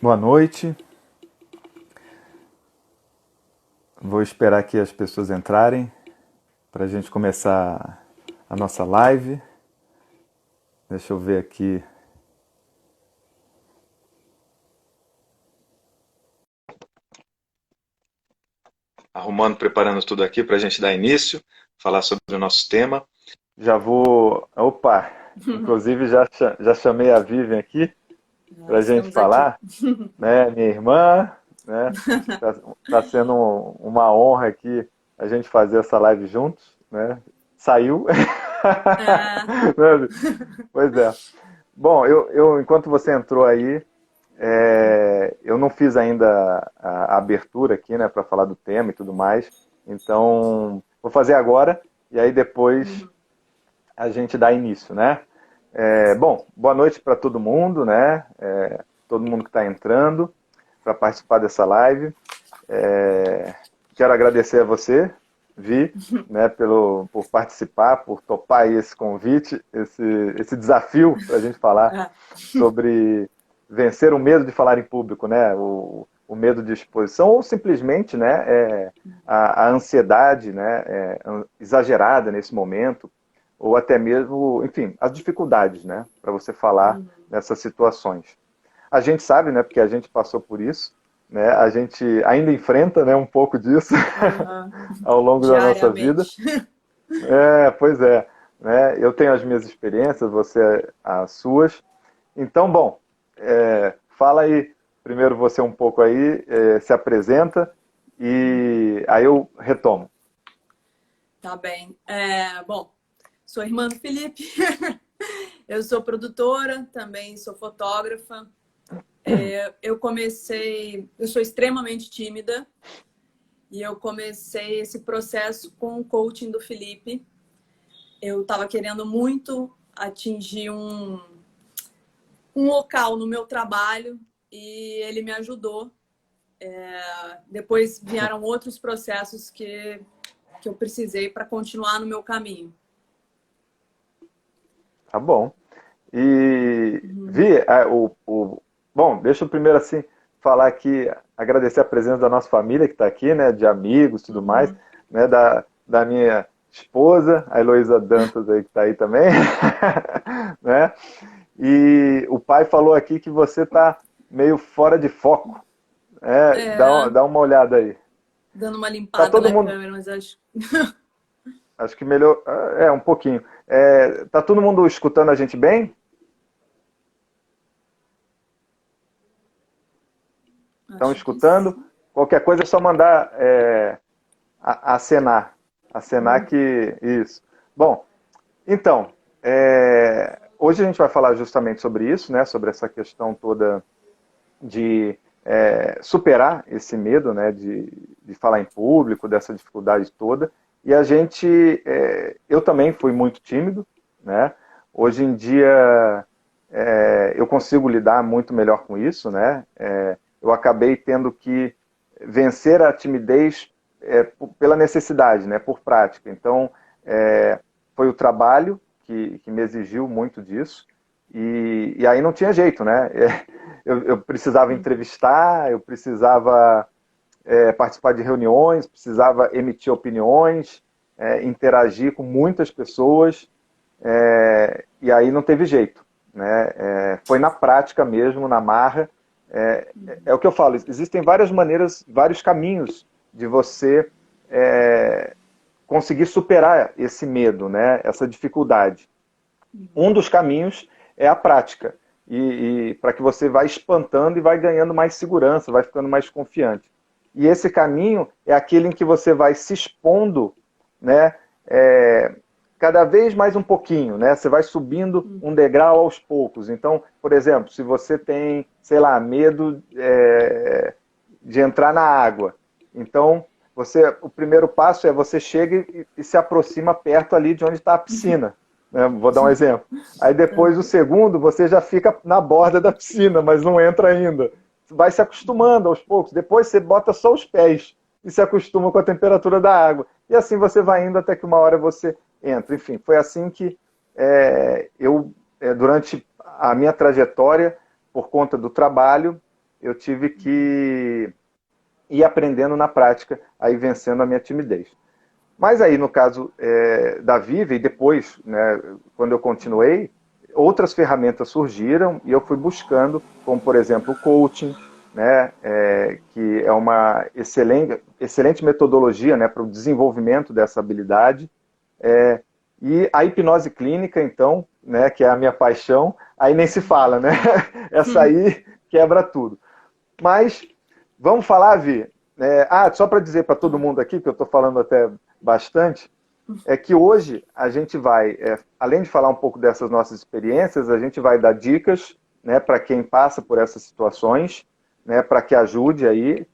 Boa noite. Vou esperar que as pessoas entrarem para a gente começar a nossa live. Deixa eu ver aqui. Arrumando, preparando tudo aqui para a gente dar início, falar sobre o nosso tema. Já vou. Opa! Inclusive já chamei a Vivian aqui para a gente Estamos aqui. falar, né? Minha irmã, né? Tá sendo uma honra aqui a gente fazer essa live juntos, né? Saiu. É, Pois é. Bom, enquanto você entrou aí, eu não fiz ainda a abertura aqui, né, para falar do tema e tudo mais. Então, vou fazer agora e aí depois a gente dá início, né? Bom, boa noite para todo mundo, né? Todo mundo que está entrando para participar dessa live. Quero agradecer a você, Vi, né, por participar, por topar aí esse convite, esse desafio para a gente falar é. sobre vencer o medo de falar em público, né, o medo de exposição, ou simplesmente, né, a ansiedade, né, exagerada nesse momento, ou até mesmo, enfim, as dificuldades, né, para você falar nessas situações. A gente sabe, né, porque a gente passou por isso, né, a gente ainda enfrenta, né, um pouco disso Aham. ao longo da nossa vida. Diariamente. Pois é, né, eu tenho as minhas experiências, você as suas. Então, bom, fala aí, primeiro você um pouco aí, se apresenta e aí eu retomo. Tá bem. Bom, sou irmã do Felipe. Eu sou produtora, também sou fotógrafa. Eu sou extremamente tímida e eu comecei esse processo com o coaching do Felipe. Eu estava querendo muito atingir um local no meu trabalho e ele me ajudou. Depois vieram outros processos que eu precisei para continuar no meu caminho. Tá bom. E Vi, bom, deixa eu primeiro assim falar aqui, agradecer a presença da nossa família que está aqui, né, de amigos e tudo mais, né, da minha esposa, a Heloísa Dantas aí que está aí também, né? E o pai falou aqui que você está meio fora de foco, É, dá uma olhada aí. dando uma Tá limpada todo na mundo, câmera, mas acho. acho que melhor, um pouquinho. Tá todo mundo escutando a gente bem? Estão Acho que escutando? sim. Qualquer coisa é só mandar acenar. Acenar que. Isso. Bom, então, hoje a gente vai falar justamente sobre isso, né? Sobre essa questão toda de superar esse medo, né? De falar em público, dessa dificuldade toda. E a gente. Eu também fui muito tímido, né? Hoje em dia eu consigo lidar muito melhor com isso, né? Eu acabei tendo que vencer a timidez pela necessidade, né? Por prática. Então, foi o trabalho que me exigiu muito disso. E aí não tinha jeito, né? Eu precisava entrevistar, eu precisava participar de reuniões, precisava emitir opiniões, interagir com muitas pessoas, e aí não teve jeito. Né? Foi na prática mesmo, na marra. O que eu falo, existem várias maneiras, vários caminhos de você conseguir superar esse medo, né? Essa dificuldade. Um dos caminhos é a prática, e para que você vá espantando e vai ganhando mais segurança, vai ficando mais confiante. E esse caminho é aquele em que você vai se expondo, né? Cada vez mais um pouquinho, né? Você vai subindo um degrau aos poucos. Então, por exemplo, se você tem, sei lá, medo de entrar na água, então o primeiro passo é você chega e se aproxima perto ali de onde está a piscina. Né? Vou dar um exemplo. Aí depois o segundo, você já fica na borda da piscina, mas não entra ainda. Vai se acostumando aos poucos. Depois você bota só os pés e se acostuma com a temperatura da água. E assim você vai indo até que uma hora você entra. Enfim, foi assim que durante a minha trajetória, por conta do trabalho, eu tive que ir aprendendo na prática, aí vencendo a minha timidez. Mas aí, no caso da Vive, e depois, né, quando eu continuei, outras ferramentas surgiram e eu fui buscando, como, por exemplo, o coaching, né, que é uma excelente metodologia, né, para o desenvolvimento dessa habilidade. E a hipnose clínica, então, né, que é a minha paixão, aí nem se fala, né? Essa aí quebra tudo. Mas, vamos falar, Vi? Só para dizer para todo mundo aqui, que eu estou falando até bastante, é que hoje a gente vai, além de falar um pouco dessas nossas experiências, a gente vai dar dicas, né, para quem passa por essas situações, né, para que ajude aí.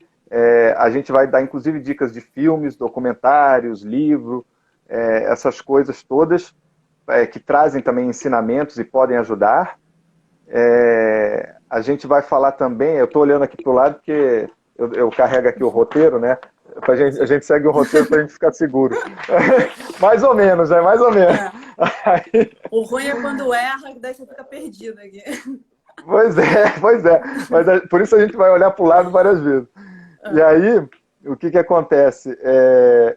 A gente vai dar, inclusive, dicas de filmes, documentários, livro, essas coisas todas que trazem também ensinamentos e podem ajudar. A gente vai falar também, eu estou olhando aqui para o lado porque eu carrego aqui o roteiro, né? A gente segue o roteiro para a gente ficar seguro. Mais ou menos, né? Mais ou menos. Aí... O ruim é quando erra, que daí você fica perdido aqui. Pois é. Mas por isso a gente vai olhar para o lado várias vezes. E aí, o que acontece?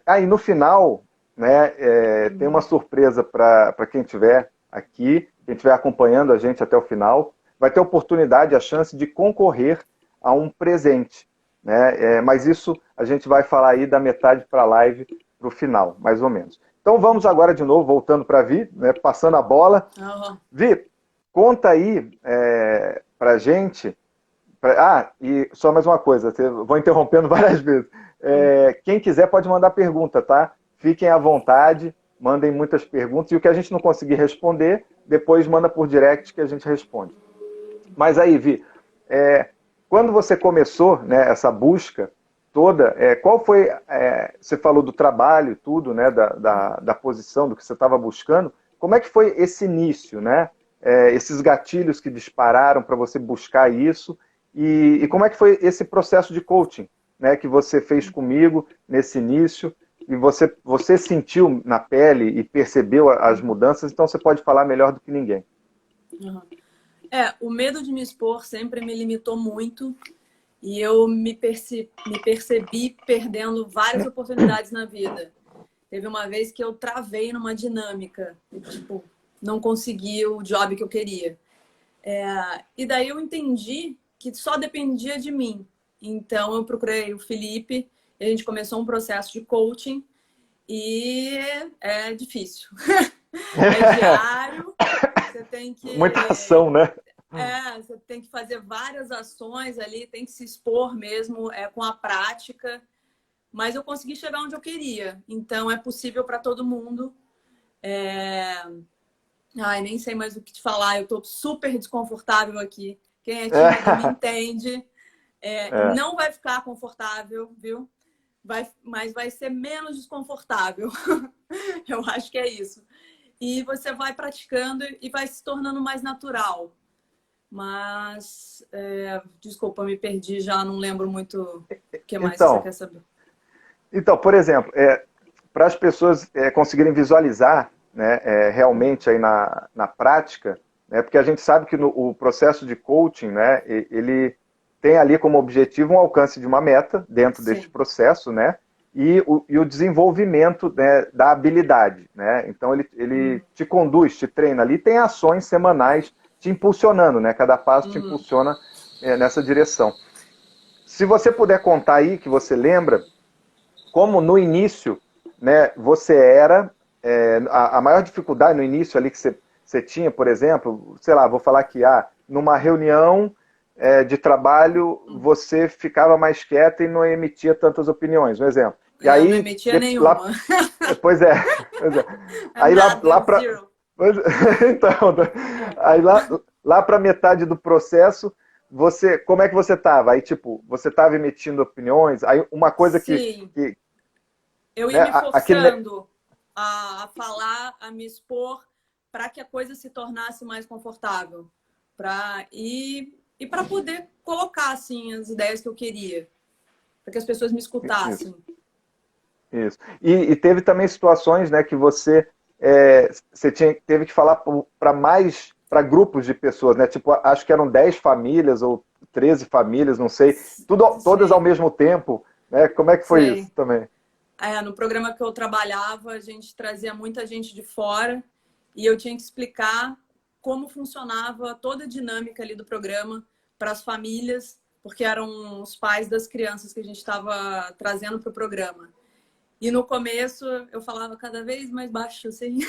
E no final, né, tem uma surpresa para quem estiver aqui, quem estiver acompanhando a gente até o final, vai ter oportunidade, a chance de concorrer a um presente. Né? Mas isso a gente vai falar aí da metade para a live para o final, mais ou menos. Então vamos agora de novo, voltando para a Vi, né, passando a bola. Vi, conta aí para a gente... e só mais uma coisa, vou interrompendo várias vezes. Quem quiser pode mandar pergunta, tá? Fiquem à vontade, mandem muitas perguntas, e o que a gente não conseguir responder, depois manda por direct que a gente responde. Mas aí, Vi, quando você começou, né, essa busca toda, qual foi, você falou do trabalho e tudo, né, da posição, do que você estava buscando, como é que foi esse início, né? Esses gatilhos que dispararam para você buscar isso, e como é que foi esse processo de coaching, né, que você fez comigo nesse início, e você sentiu na pele e percebeu as mudanças, então você pode falar melhor do que ninguém. O medo de me expor sempre me limitou muito e eu me percebi perdendo várias oportunidades na vida. Teve uma vez que eu travei numa dinâmica, tipo, não consegui o job que eu queria. E daí eu entendi que só dependia de mim. Então eu procurei o Felipe, e a gente começou um processo de coaching e é difícil. É diário, você tem que... Muita ação, né? Você tem que fazer várias ações ali, tem que se expor mesmo com a prática. Mas eu consegui chegar onde eu queria. Então é possível para todo mundo. Nem sei mais o que te falar, eu estou super desconfortável aqui. Quem é tímido me entende. Não vai ficar confortável, viu? Mas vai ser menos desconfortável. Eu acho que é isso. E você vai praticando e vai se tornando mais natural. Mas, desculpa, me perdi já, não lembro muito o que mais você quer saber. Então, por exemplo, para as pessoas conseguirem visualizar, né, realmente aí na prática, né, porque a gente sabe que o processo de coaching, né, ele tem ali como objetivo um alcance de uma meta dentro deste processo, né, e o desenvolvimento, né, da habilidade. Né? Então, ele te conduz, te treina ali, tem ações semanais te impulsionando, né? Cada passo te impulsiona nessa direção. Se você puder contar aí, que você lembra, como no início, né, você era, a maior dificuldade no início ali que você tinha, por exemplo, sei lá, vou falar que numa reunião de trabalho, você ficava mais quieta e não emitia tantas opiniões, um exemplo. E aí, não emitia nenhuma. Pois é. Aí lá para... Então, aí lá para metade do processo, como é que você estava? Aí, tipo, você estava emitindo opiniões, aí uma coisa Sim. que eu ia me forçando a falar, a me expor, para que a coisa se tornasse mais confortável. E para poder colocar, assim, as ideias que eu queria. Para que as pessoas me escutassem. Isso. E teve também situações, né, que você teve que falar para grupos de pessoas, né? Tipo, acho que eram 10 famílias ou 13 famílias, não sei, todas ao mesmo tempo, né? Como é que foi isso também? No programa que eu trabalhava, a gente trazia muita gente de fora e eu tinha que explicar como funcionava toda a dinâmica ali do programa para as famílias, porque eram os pais das crianças que a gente estava trazendo para o programa. E no começo eu falava cada vez mais baixo, assim.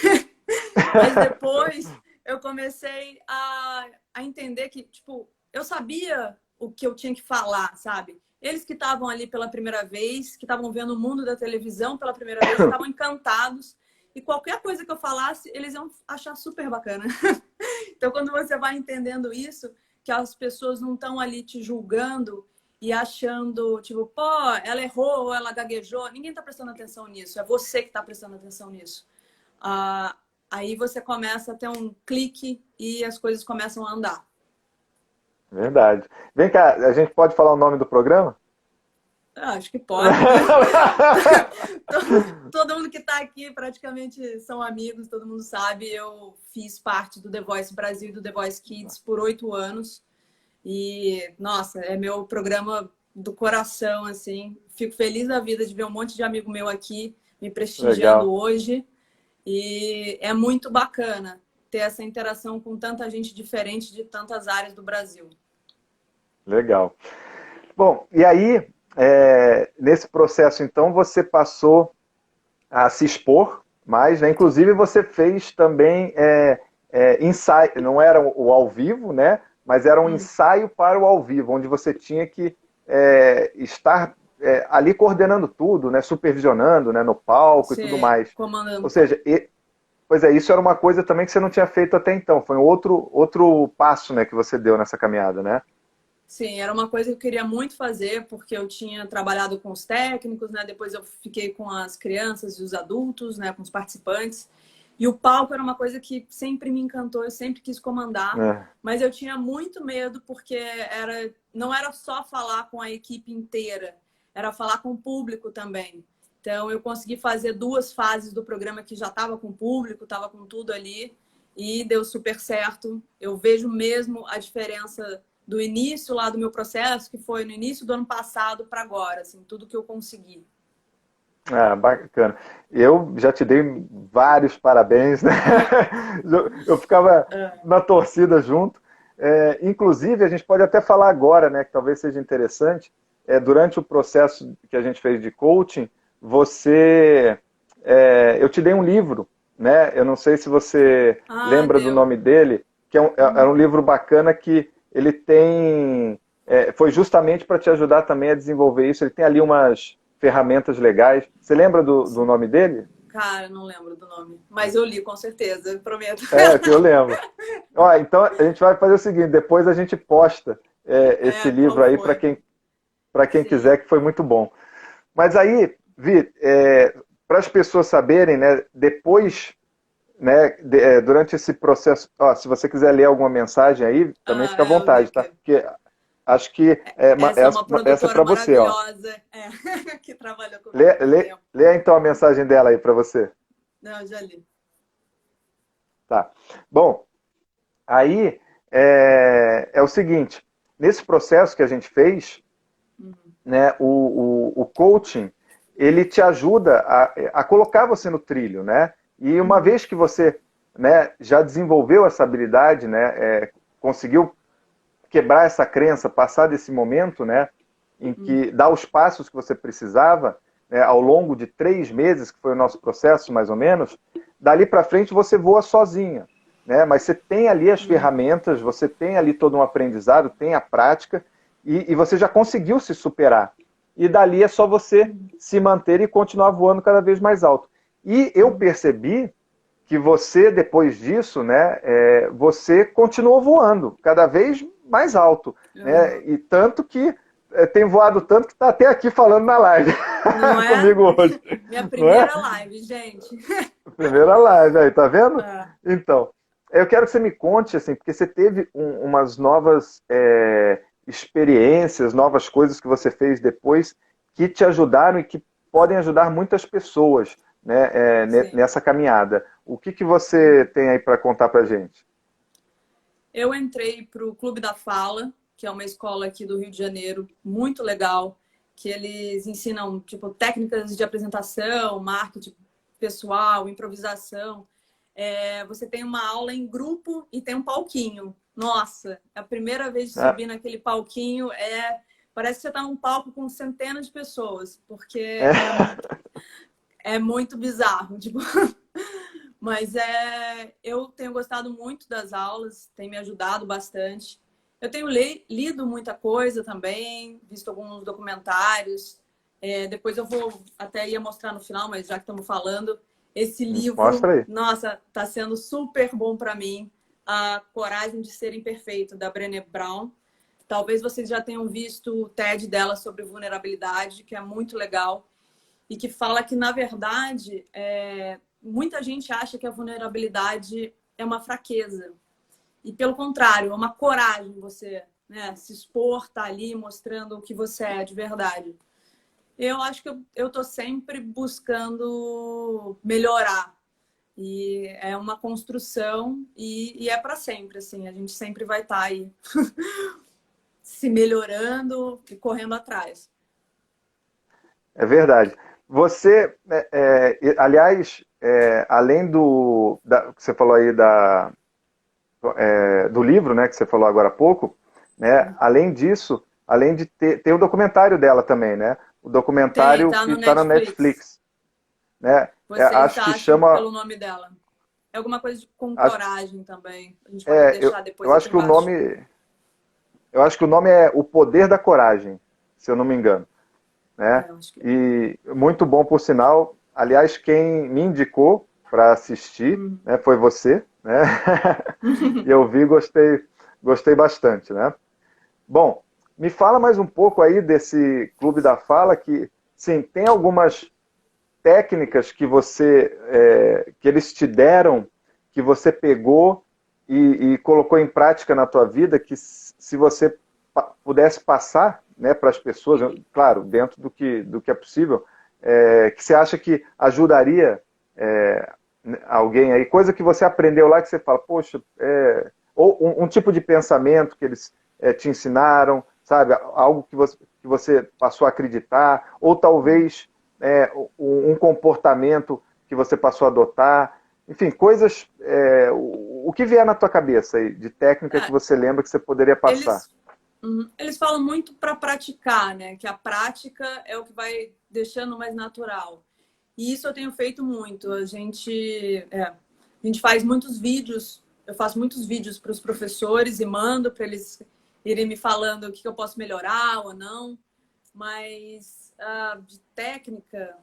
Mas depois eu comecei a entender que, tipo, eu sabia o que eu tinha que falar, sabe? Eles que estavam ali pela primeira vez, que estavam vendo o mundo da televisão pela primeira vez, estavam encantados. E qualquer coisa que eu falasse, eles iam achar super bacana. Então, quando você vai entendendo isso, que as pessoas não estão ali te julgando e achando, tipo, pô, ela errou ou ela gaguejou. Ninguém está prestando atenção nisso. É você que está prestando atenção nisso. Aí você começa a ter um clique e as coisas começam a andar. Verdade. Vem cá, a gente pode falar o nome do programa? Acho que pode. Todo mundo que está aqui praticamente são amigos, todo mundo sabe. Eu fiz parte do The Voice Brasil e do The Voice Kids por 8 anos. E, nossa, é meu programa do coração, assim. Fico feliz da vida de ver um monte de amigo meu aqui me prestigiando hoje. E é muito bacana ter essa interação com tanta gente diferente de tantas áreas do Brasil. Legal. Bom, e aí, nesse processo, então, você passou a se expor mais, né? Inclusive, você fez também ensaio, não era o ao vivo, né? Mas era um ensaio para o ao vivo, onde você tinha que estar ali coordenando tudo, né? Supervisionando, né? No palco e tudo mais. Comandando. Ou seja, pois é, isso era uma coisa também que você não tinha feito até então. Foi um outro passo, né, que você deu nessa caminhada, né? Sim, era uma coisa que eu queria muito fazer, porque eu tinha trabalhado com os técnicos, né? Depois eu fiquei com as crianças e os adultos, né? Com os participantes. E o palco era uma coisa que sempre me encantou, eu sempre quis comandar. Mas eu tinha muito medo, porque não era só falar com a equipe inteira, era falar com o público também. Então, eu consegui fazer 2 fases do programa que já estava com o público, estava com tudo ali, e deu super certo. Eu vejo mesmo a diferença do início lá do meu processo, que foi no início do ano passado para agora, assim, tudo que eu consegui. Bacana. Eu já te dei vários parabéns, né? Eu ficava na torcida junto. Inclusive, a gente pode até falar agora, né, que talvez seja interessante, durante o processo que a gente fez de coaching, eu te dei um livro, né? Eu não sei se você lembra do nome dele, que é um livro bacana que ele tem... foi justamente para te ajudar também a desenvolver isso. Ele tem ali umas ferramentas legais. Você lembra do nome dele? Cara, não lembro do nome. Mas eu li, com certeza, eu prometo. Que eu lembro. Então, a gente vai fazer o seguinte, depois a gente posta esse livro aí para quem quiser, que foi muito bom. Mas aí, Vi, para as pessoas saberem, né, depois, né, durante esse processo, se você quiser ler alguma mensagem aí, também fica à vontade, tá? Porque acho que essa é para você, ó. Que trabalhou comigo. Lê então a mensagem dela aí para você. Não, já li. Tá. Bom, aí é o seguinte, nesse processo que a gente fez, né, o coaching, ele te ajuda a colocar você no trilho, né? E uma vez que você, né, já desenvolveu essa habilidade, né, conseguiu quebrar essa crença, passar desse momento, né, em que dá os passos que você precisava, né, ao longo de 3 meses, que foi o nosso processo, mais ou menos, dali para frente você voa sozinha, né? Mas você tem ali as ferramentas, você tem ali todo um aprendizado, tem a prática, e você já conseguiu se superar. E dali é só você se manter e continuar voando cada vez mais alto. E eu percebi que você, depois disso, né, você continuou voando cada vez mais alto. Né? E tanto que tem voado tanto que está até aqui falando na live comigo hoje. Minha primeira live, gente. Primeira live, aí, tá vendo? Então, eu quero que você me conte, assim, porque você teve umas novas experiências, novas coisas que você fez depois que te ajudaram e que podem ajudar muitas pessoas, né, nessa caminhada. O que você tem aí para contar para gente? Eu entrei para o Clube da Fala, que é uma escola aqui do Rio de Janeiro, muito legal, que eles ensinam tipo técnicas de apresentação, marketing pessoal, improvisação. Você tem uma aula em grupo e tem um palquinho. Nossa, a primeira vez de subir naquele palquinho parece que você está num palco com centenas de pessoas, porque é muito bizarro, tipo. Mas eu tenho gostado muito das aulas, tem me ajudado bastante. Eu tenho lido muita coisa também, visto alguns documentários. Depois eu vou até ia mostrar no final, mas já que estamos falando, esse livro, Mostra aí. nossa, está sendo super bom para mim. A Coragem de Ser Imperfeito, da Brené Brown. Talvez vocês já tenham visto o TED dela sobre vulnerabilidade, que é muito legal. E que fala que, na verdade, muita gente acha que a vulnerabilidade é uma fraqueza. E, pelo contrário, é uma coragem você, né, se expor, estar ali mostrando o que você é de verdade. Eu acho que eu estou sempre buscando melhorar. E é uma construção e é para sempre, assim. A gente sempre vai estar aí se melhorando e correndo atrás. É verdade. Você, aliás, além que você falou aí do livro, né, que você falou agora há pouco, né, além disso, além de ter o documentário dela também, né? O documentário tá que no está na Netflix. Né? Vocês Acho que acham chama. pelo nome dela. É alguma coisa com coragem também. A gente pode deixar depois eu aqui acho que o embaixo. nome. Eu acho que o nome é O Poder da Coragem, se eu não me engano. Né? Acho que... E muito bom, por sinal. Aliás, quem me indicou para assistir, né, foi você. Né? E eu vi e gostei bastante. Né? Bom, me fala mais um pouco aí desse Clube da Fala, que, sim, tem algumas técnicas que que eles te deram, que você pegou e colocou em prática na tua vida, que se você pudesse passar, né, para as pessoas, claro, dentro do que é possível, que você acha que ajudaria alguém aí, coisa que você aprendeu lá que você fala, poxa, ou um tipo de pensamento que eles te ensinaram, sabe, algo que você passou a acreditar, ou talvez um comportamento que você passou a adotar, enfim, coisas, o que vier na tua cabeça aí, de técnica que você lembra que você poderia passar. Eles falam muito para praticar, né? Que a prática é o que vai deixando mais natural. E isso eu tenho feito muito. A gente faz muitos vídeos, eu faço muitos vídeos para os professores e mando para eles irem me falando o que eu posso melhorar ou não. Mas de técnica,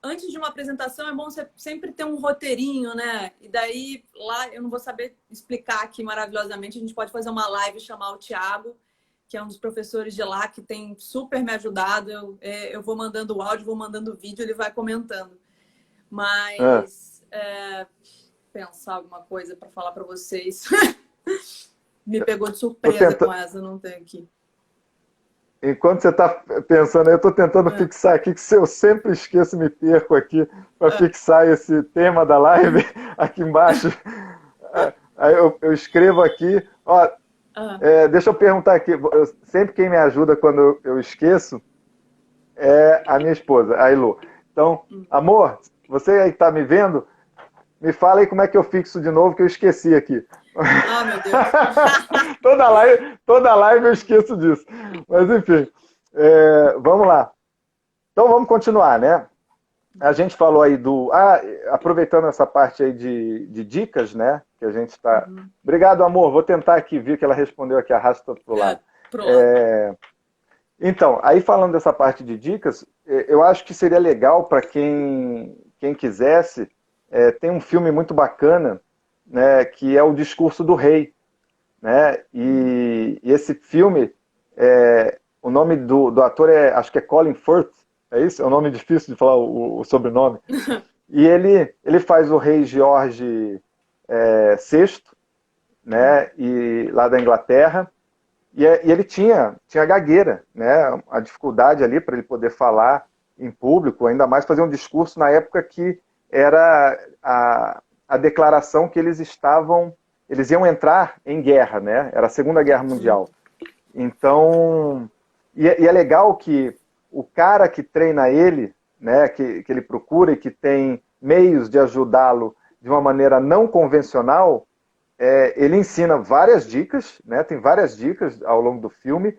antes de uma apresentação é bom você sempre ter um roteirinho, né? E daí lá eu não vou saber explicar aqui maravilhosamente. A gente pode fazer uma live e chamar o Thiago, que é um dos professores de lá, que tem super me ajudado. Eu vou mandando o áudio, vou mandando o vídeo, ele vai comentando. Mas pensar alguma coisa para falar para vocês. Me pegou de surpresa com essa, não tem aqui. Enquanto você está pensando, eu estou tentando fixar aqui, que se eu sempre esqueço, me perco aqui, para fixar esse tema da live aqui embaixo. Aí eu escrevo aqui. Ó, deixa eu perguntar aqui. Sempre quem me ajuda quando eu esqueço é a minha esposa, a Ilô. Então, amor, você aí que está me vendo, me fala aí como é que eu fixo de novo, que eu esqueci aqui. Ah, meu Deus. toda live eu esqueço disso. Mas, enfim, vamos lá. Então, vamos continuar, né? A gente falou aí aproveitando essa parte aí de dicas, né? Que a gente está... Obrigado, amor. Vou tentar aqui, vi que ela respondeu aqui, arrasta para o lado. Então, aí falando dessa parte de dicas, eu acho que seria legal para quem quisesse, tem um filme muito bacana, né, que é O Discurso do Rei. Né? E esse filme, o nome do ator acho que é Colin Firth, é isso? É um nome difícil de falar o sobrenome. E ele faz o rei George VI, né, lá da Inglaterra, e ele tinha gagueira, né, a dificuldade ali para ele poder falar em público, ainda mais fazer um discurso na época que era a declaração que eles estavam eles iam entrar em guerra, né? Era a Segunda Guerra Mundial. Então, e é legal que o cara que treina ele, né, que ele procura e que tem meios de ajudá-lo de uma maneira não convencional, ele ensina várias dicas, né, tem várias dicas ao longo do filme,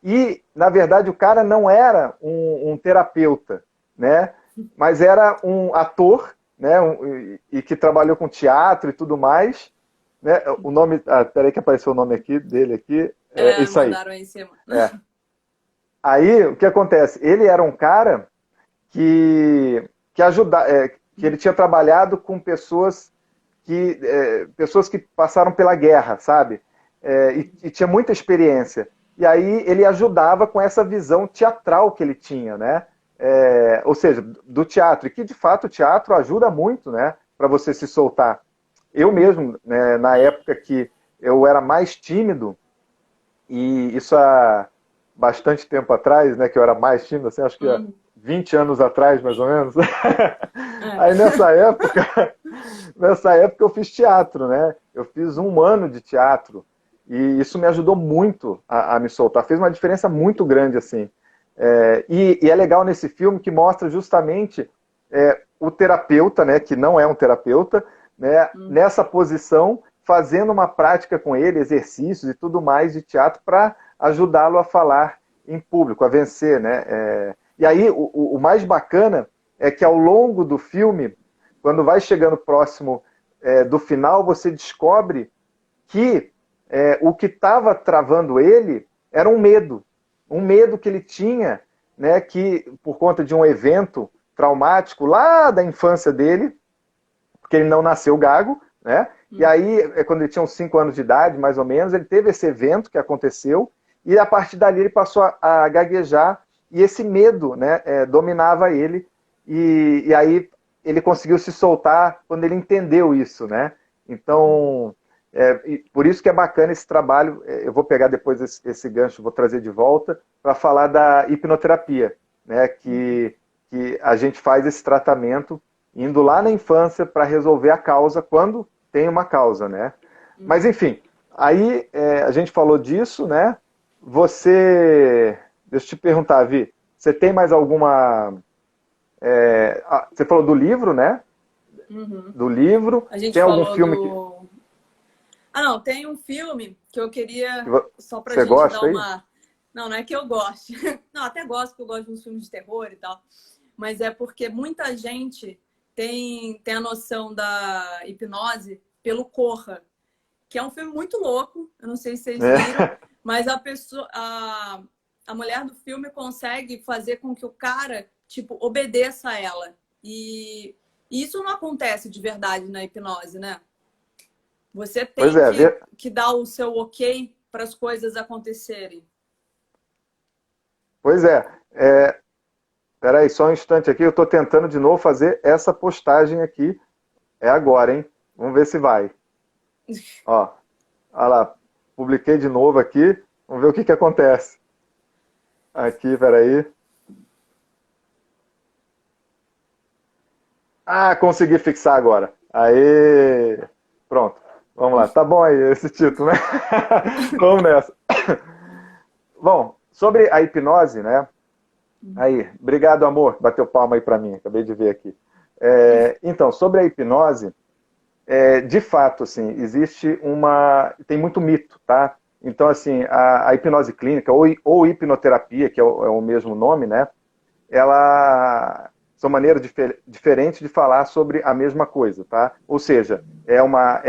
e, na verdade, o cara não era um terapeuta, né, mas era um ator, né, e que trabalhou com teatro e tudo mais, né, o nome, peraí que apareceu o nome aqui, dele aqui, isso aí. Mandaram aí em cima. Aí, o que acontece? Ele era um cara que ajuda, que ele tinha trabalhado com pessoas que passaram pela guerra, sabe? E tinha muita experiência. E aí ele ajudava com essa visão teatral que ele tinha, né? Ou seja, do teatro. E que, de fato, o teatro ajuda muito, né? Para você se soltar. Eu mesmo, né, na época que eu era mais tímido, e isso há bastante tempo atrás, né, que eu era mais tímido, assim, acho que há 20 anos atrás, mais ou menos. Aí nessa época eu fiz teatro, né? Eu fiz 1 ano de teatro e isso me ajudou muito a me soltar. Fez uma diferença muito grande, assim. E é legal nesse filme que mostra justamente o terapeuta, né, que não é um terapeuta, né, nessa posição, fazendo uma prática com ele, exercícios e tudo mais de teatro para ajudá-lo a falar em público, a vencer, né? E aí o mais bacana é que ao longo do filme, quando vai chegando próximo do final, você descobre que o que estava travando ele era um medo que ele tinha, né, que por conta de um evento traumático lá da infância dele, porque ele não nasceu gago, né? E aí, quando ele tinha uns 5 anos de idade, mais ou menos, ele teve esse evento que aconteceu, e a partir dali ele passou a gaguejar, e esse medo, né, dominava ele, e aí ele conseguiu se soltar quando ele entendeu isso, né? Então, por isso que é bacana esse trabalho. Eu vou pegar depois esse gancho, vou trazer de volta, para falar da hipnoterapia, né? Que a gente faz esse tratamento indo lá na infância para resolver a causa quando tem uma causa, né? Mas, enfim, aí a gente falou disso, né? Deixa eu te perguntar, Vi, você tem mais alguma... você falou do livro, né? Do livro. A gente tem algum falou filme do... não, tem um filme que eu queria, só pra Você gente gosta dar aí? uma... Não é que eu goste. Não, até gosto, porque eu gosto de uns filmes de terror e tal. Mas é porque muita gente tem a noção da hipnose pelo Corra, que é um filme muito louco, eu não sei se vocês viram, mas a mulher do filme consegue fazer com que o cara, tipo, obedeça a ela. E isso não acontece de verdade na hipnose, né? Você tem que dar o seu ok para as coisas acontecerem. Pois é. Peraí, só um instante aqui, eu estou tentando de novo fazer essa postagem aqui. É agora, hein? Vamos ver se vai. Ó, olha lá, publiquei de novo aqui, vamos ver o que acontece. Aqui, peraí. Consegui fixar agora. Aê! Pronto, vamos lá. Tá bom aí esse título, né? Vamos nessa. Bom, sobre a hipnose, né? Aí, obrigado, amor. Bateu palma aí para mim, acabei de ver aqui. Então, sobre a hipnose, de fato, assim, tem muito mito, tá? Então, assim, a hipnose clínica ou hipnoterapia, que é o mesmo nome, né? São maneiras diferentes de falar sobre a mesma coisa, tá? Ou seja, é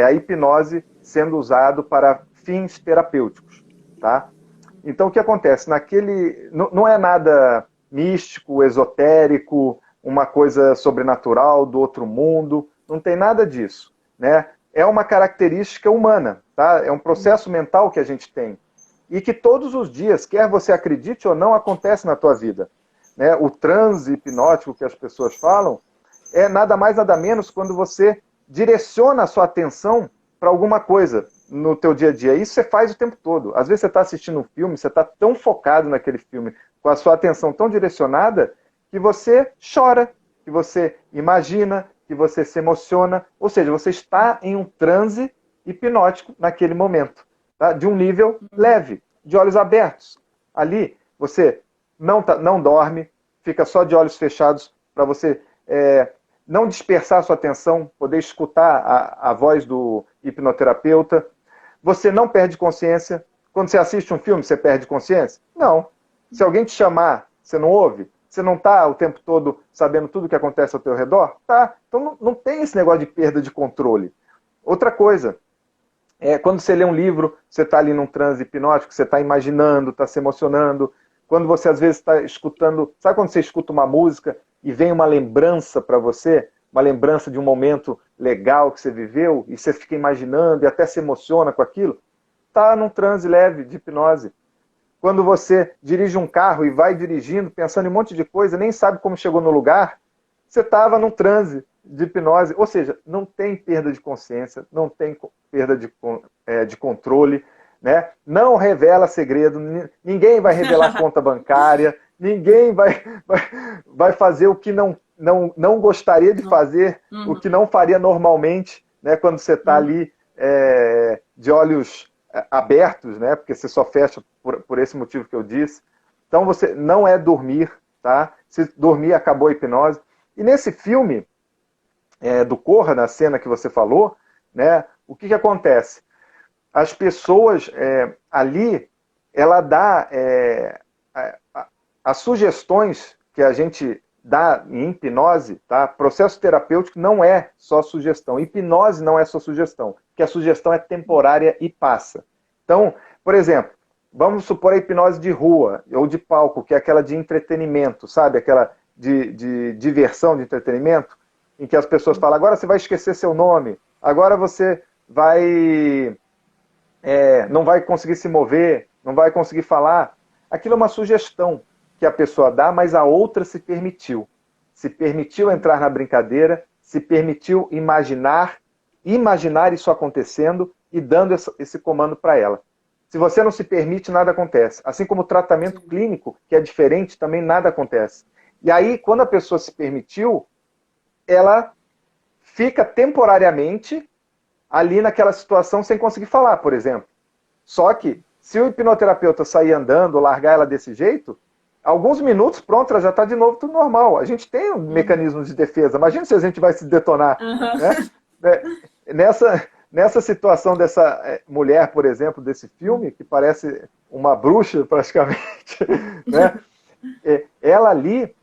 a hipnose sendo usado para fins terapêuticos, tá? Então, o que acontece? Não é nada místico, esotérico, uma coisa sobrenatural do outro mundo, não tem nada disso, né? É uma característica humana, tá? É um processo mental que a gente tem e que todos os dias, quer você acredite ou não, acontece na tua vida, né? O transe hipnótico que as pessoas falam é nada mais nada menos quando você direciona a sua atenção para alguma coisa no teu dia a dia. Isso você faz o tempo todo. Às vezes você está assistindo um filme, você está tão focado naquele filme, com a sua atenção tão direcionada, que você chora, que você imagina, que você se emociona. Ou seja, você está em um transe hipnótico naquele momento, tá? De um nível leve, de olhos abertos. Ali, você não dorme, fica só de olhos fechados para você não dispersar a sua atenção, poder escutar a voz do hipnoterapeuta. Você não perde consciência. Quando você assiste um filme, você perde consciência? Não. Se alguém te chamar, você não ouve? Você não está o tempo todo sabendo tudo o que acontece ao teu redor? Tá. Então não tem esse negócio de perda de controle. Outra coisa, quando você lê um livro, você está ali num transe hipnótico, você está imaginando, está se emocionando. Quando você às vezes está escutando... Sabe quando você escuta uma música e vem uma lembrança para você? Uma lembrança de um momento legal que você viveu e você fica imaginando e até se emociona com aquilo? Está num transe leve de hipnose. Quando você dirige um carro e vai dirigindo, pensando em um monte de coisa, nem sabe como chegou no lugar, você estava num transe de hipnose. Ou seja, não tem perda de consciência, não tem perda de controle, né? Não revela segredo, ninguém vai revelar conta bancária, ninguém vai fazer o que não gostaria de fazer, o que não faria normalmente, né? Quando você está ali de olhos abertos, né? Porque você só fecha por esse motivo que eu disse. Então você não é dormir, tá? Se dormir, acabou a hipnose. E nesse filme do Corra, na cena que você falou, né? O que acontece? As pessoas ali, ela dá as sugestões que a gente dá em hipnose, tá? Processo terapêutico não é só sugestão. Hipnose não é só sugestão, porque a sugestão é temporária e passa. Então, por exemplo, vamos supor a hipnose de rua ou de palco, que é aquela de entretenimento, sabe? Aquela de diversão, de entretenimento, em que as pessoas falam, agora você vai esquecer seu nome, agora você não vai conseguir se mover, não vai conseguir falar. Aquilo é uma sugestão que a pessoa dá, mas a outra se permitiu. Se permitiu entrar na brincadeira, se permitiu imaginar isso acontecendo e dando esse comando para ela. Se você não se permite, nada acontece. Assim como o tratamento clínico, que é diferente, também nada acontece. E aí, quando a pessoa se permitiu, ela fica temporariamente ali naquela situação sem conseguir falar, por exemplo. Só que, se o hipnoterapeuta sair andando, largar ela desse jeito, alguns minutos, pronto, ela já está de novo tudo normal. A gente tem um mecanismo de defesa. Imagina se a gente vai se detonar. Né? Nessa situação dessa mulher, por exemplo, desse filme, que parece uma bruxa praticamente, né? Ela ali,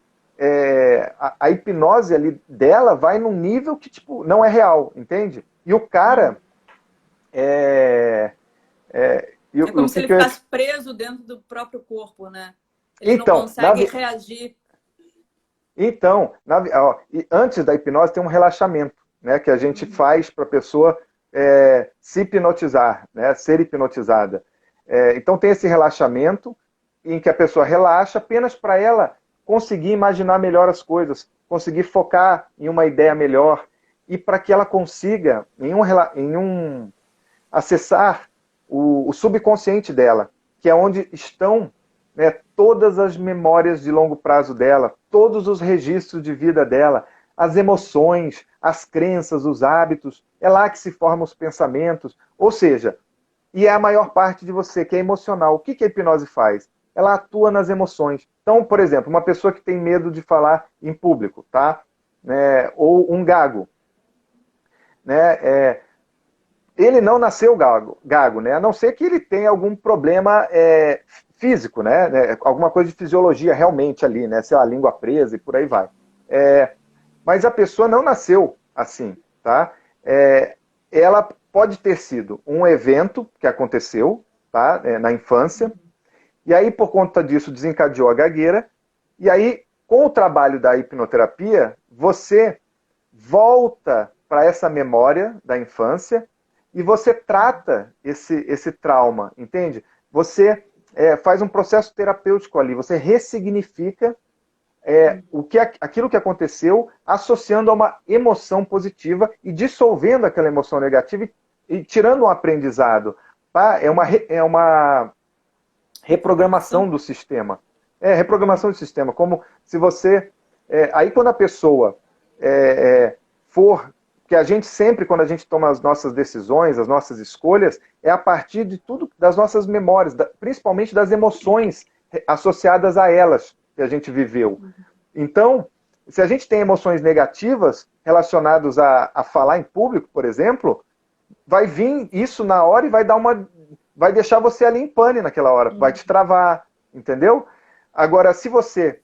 a hipnose ali dela vai num nível que tipo, não é real, entende? E o cara... É como se ele ficasse preso dentro do próprio corpo, né? Ele não consegue reagir. Então, antes da hipnose tem um relaxamento, né, que a gente faz para a pessoa se hipnotizar, né, ser hipnotizada. Então tem esse relaxamento em que a pessoa relaxa apenas para ela conseguir imaginar melhor as coisas, conseguir focar em uma ideia melhor e para que ela consiga acessar o subconsciente dela, que é onde estão, né, todas as memórias de longo prazo dela, todos os registros de vida dela, as emoções, as crenças, os hábitos, é lá que se formam os pensamentos, ou seja, e é a maior parte de você, que é emocional. O que a hipnose faz? Ela atua nas emoções. Então, por exemplo, uma pessoa que tem medo de falar em público, tá? Ou um gago, né? Ele não nasceu gago, né? A não ser que ele tenha algum problema físico, né? Alguma coisa de fisiologia realmente ali, né? Sei lá, língua presa e por aí vai. Mas a pessoa não nasceu assim, tá? Ela pode ter sido um evento que aconteceu, tá? Na infância, e aí por conta disso desencadeou a gagueira, e aí com o trabalho da hipnoterapia, você volta para essa memória da infância e você trata esse trauma, entende? Você faz um processo terapêutico ali, você ressignifica aquilo que aconteceu, associando a uma emoção positiva e dissolvendo aquela emoção negativa e tirando um aprendizado. Tá? É uma reprogramação do sistema. Reprogramação do sistema. Como se você... aí quando a pessoa for Porque a gente sempre, quando a gente toma as nossas decisões, as nossas escolhas, é a partir de tudo, das nossas memórias, principalmente das emoções associadas a elas que a gente viveu. Então, se a gente tem emoções negativas relacionadas a falar em público, por exemplo, vai vir isso na hora e vai deixar você ali em pane naquela hora, vai te travar, entendeu? Agora, se você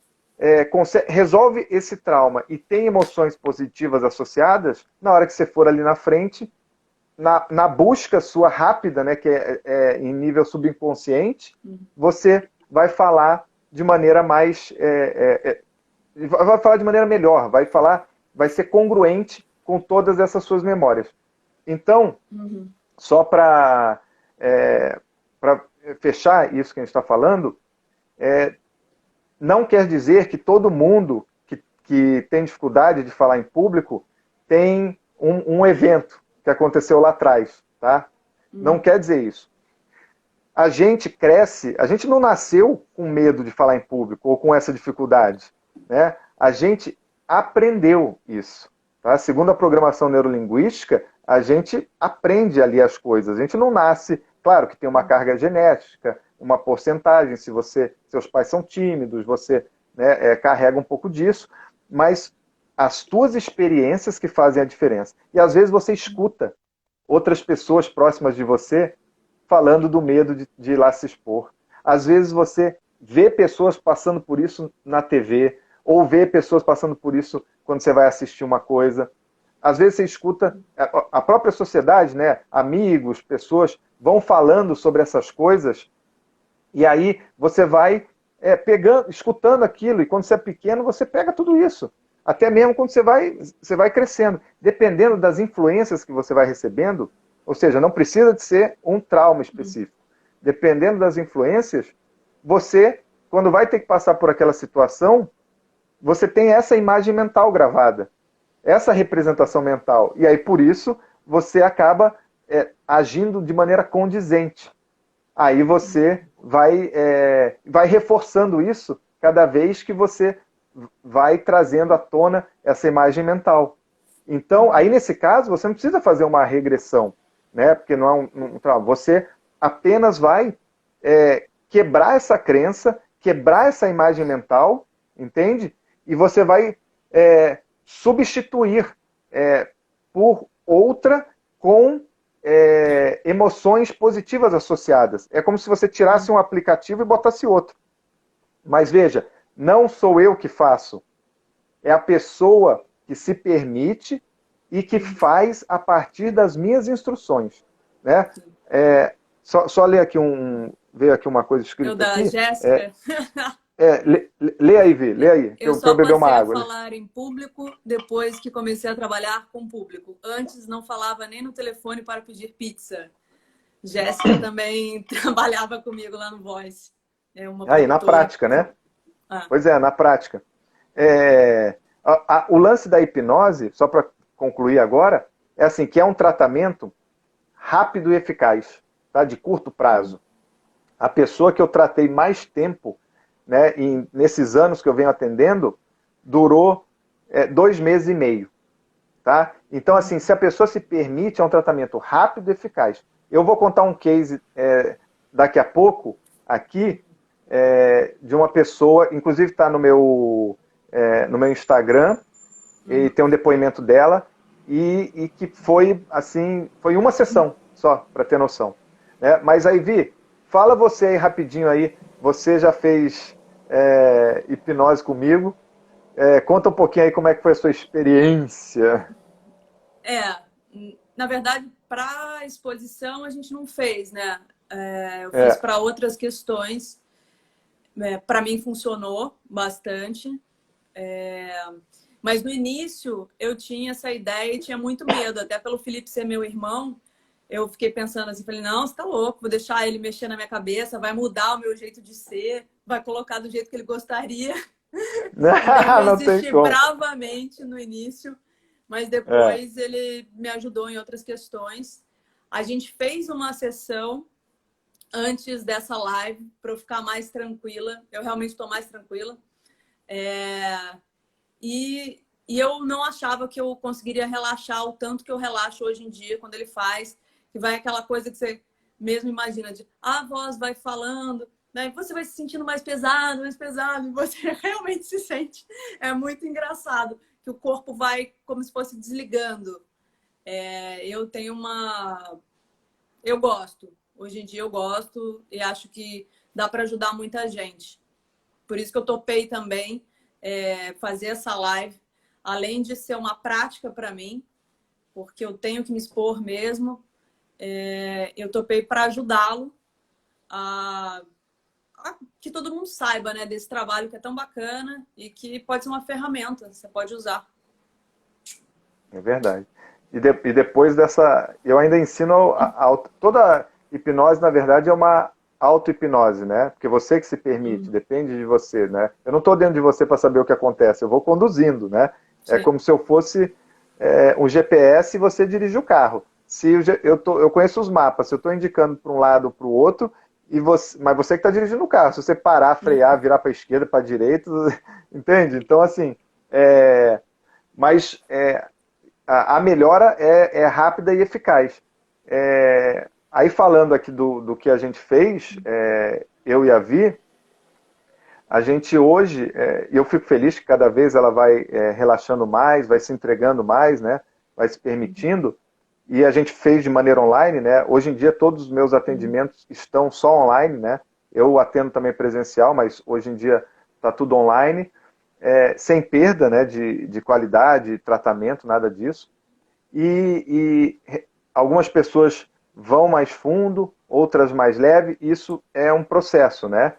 resolve esse trauma e tem emoções positivas associadas, na hora que você for ali na frente, na busca sua rápida, né, que é em nível subconsciente, você vai falar de maneira mais... vai falar de maneira melhor, vai ser congruente com todas essas suas memórias. Então, só para fechar isso que a gente está falando, não quer dizer que todo mundo que tem dificuldade de falar em público tem um evento que aconteceu lá atrás, tá? Não quer dizer isso. A gente cresce, a gente não nasceu com medo de falar em público ou com essa dificuldade, né? A gente aprendeu isso, tá? Segundo a programação neurolinguística, a gente aprende ali as coisas. A gente não nasce, claro que tem uma carga genética, uma porcentagem, se seus pais são tímidos, você, né, carrega um pouco disso, mas as tuas experiências que fazem a diferença. E às vezes você escuta outras pessoas próximas de você falando do medo de ir lá se expor. Às vezes você vê pessoas passando por isso na TV, ou vê pessoas passando por isso quando você vai assistir uma coisa. Às vezes você escuta a própria sociedade, né, amigos, pessoas vão falando sobre essas coisas, e aí você vai escutando aquilo, e quando você é pequeno, você pega tudo isso. Até mesmo quando você vai crescendo. Dependendo das influências que você vai recebendo, ou seja, não precisa de ser um trauma específico. Dependendo das influências, você, quando vai ter que passar por aquela situação, você tem essa imagem mental gravada, essa representação mental. E aí, por isso, você acaba agindo de maneira condizente. Aí você vai reforçando isso cada vez que você vai trazendo à tona essa imagem mental. Então, aí nesse caso, você não precisa fazer uma regressão, né? Porque não é um trauma. Você apenas vai quebrar essa crença, quebrar essa imagem mental, entende? E você vai substituir por outra com emoções positivas associadas. É como se você tirasse um aplicativo e botasse outro. Mas veja, não sou eu que faço. É a pessoa que se permite e que faz a partir das minhas instruções. Né? Só ler aqui veio aqui uma coisa escrita Eu da aqui. Jéssica. Lê aí, Vi, lê aí. Eu só beber uma água. passei a falar em público depois que comecei a trabalhar com público. Antes não falava nem no telefone para pedir pizza. Jéssica também trabalhava comigo lá no Voice. Aí, na prática, né? Pois é, na prática. O lance da hipnose, só para concluir agora, é assim, que é um tratamento rápido e eficaz, tá? De curto prazo. A pessoa que eu tratei mais tempo, né, nesses anos que eu venho atendendo, durou 2 meses e meio. Tá? Então, assim, se a pessoa se permite, é um tratamento rápido e eficaz. Eu vou contar um case daqui a pouco, aqui, de uma pessoa, inclusive está no meu Instagram, e tem um depoimento dela, e que foi, assim, foi uma sessão só, para ter noção. Né? Mas aí, Vi, fala você aí rapidinho aí, você já fez hipnose comigo, conta um pouquinho aí como é que foi a sua experiência. Na verdade, para a exposição a gente não fez, né? Eu fiz para outras questões. Para mim funcionou bastante. Mas no início eu tinha essa ideia e tinha muito medo, até pelo Felipe ser meu irmão. Eu fiquei pensando assim, falei, não, você tá louco, vou deixar ele mexer na minha cabeça, vai mudar o meu jeito de ser, vai colocar do jeito que ele gostaria. Então, eu insisti bravamente no início, mas depois ele me ajudou em outras questões. A gente fez uma sessão antes dessa live para eu ficar mais tranquila. Eu realmente estou mais tranquila. E E eu não achava que eu conseguiria relaxar o tanto que eu relaxo hoje em dia quando ele faz, que vai aquela coisa que você mesmo imagina de a voz vai falando, né? Você vai se sentindo mais pesado, e você realmente se sente. É muito engraçado que o corpo vai como se fosse desligando. Eu tenho uma... Eu gosto. Hoje em dia eu gosto e acho que dá para ajudar muita gente. Por isso que eu topei também fazer essa live, além de ser uma prática para mim, porque eu tenho que me expor mesmo. Eu topei para ajudá-lo a que todo mundo saiba, né, desse trabalho que é tão bacana e que pode ser uma ferramenta, você pode usar. É verdade. E depois dessa... Eu ainda ensino... Toda hipnose, na verdade, é uma auto-hipnose, né? Porque você que se permite, depende de você, né? Eu não estou dentro de você para saber o que acontece, eu vou conduzindo, né? Sim. É como se eu fosse um GPS e você dirige o carro. Eu conheço os mapas, se eu estou indicando para um lado ou para o outro, mas você que está dirigindo o carro. Se você parar, frear, virar para a esquerda, para a direita, entende? Então, assim, mas a melhora é rápida e eficaz. Aí falando aqui do que a gente fez, eu e a Vi, a gente hoje, eu fico feliz que cada vez ela vai relaxando mais, vai se entregando mais, né? Vai se permitindo, e a gente fez de maneira online, né? Hoje em dia todos os meus atendimentos estão só online, né? Eu atendo também presencial, mas hoje em dia está tudo online, sem perda, né, de qualidade, tratamento, nada disso. E algumas pessoas vão mais fundo, outras mais leve, isso é um processo, né?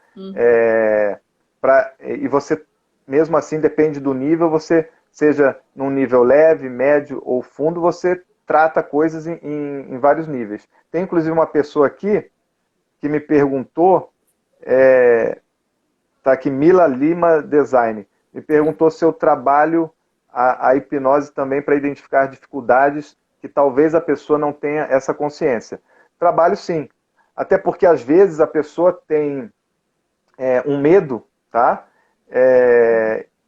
E você, mesmo assim, depende do nível, você seja num nível leve, médio ou fundo, você trata coisas em vários níveis. Tem inclusive uma pessoa aqui que me perguntou, tá aqui, Mila Lima Design, me perguntou se eu trabalho a hipnose também para identificar dificuldades que talvez a pessoa não tenha essa consciência. Trabalho sim, até porque às vezes a pessoa tem um medo, tá?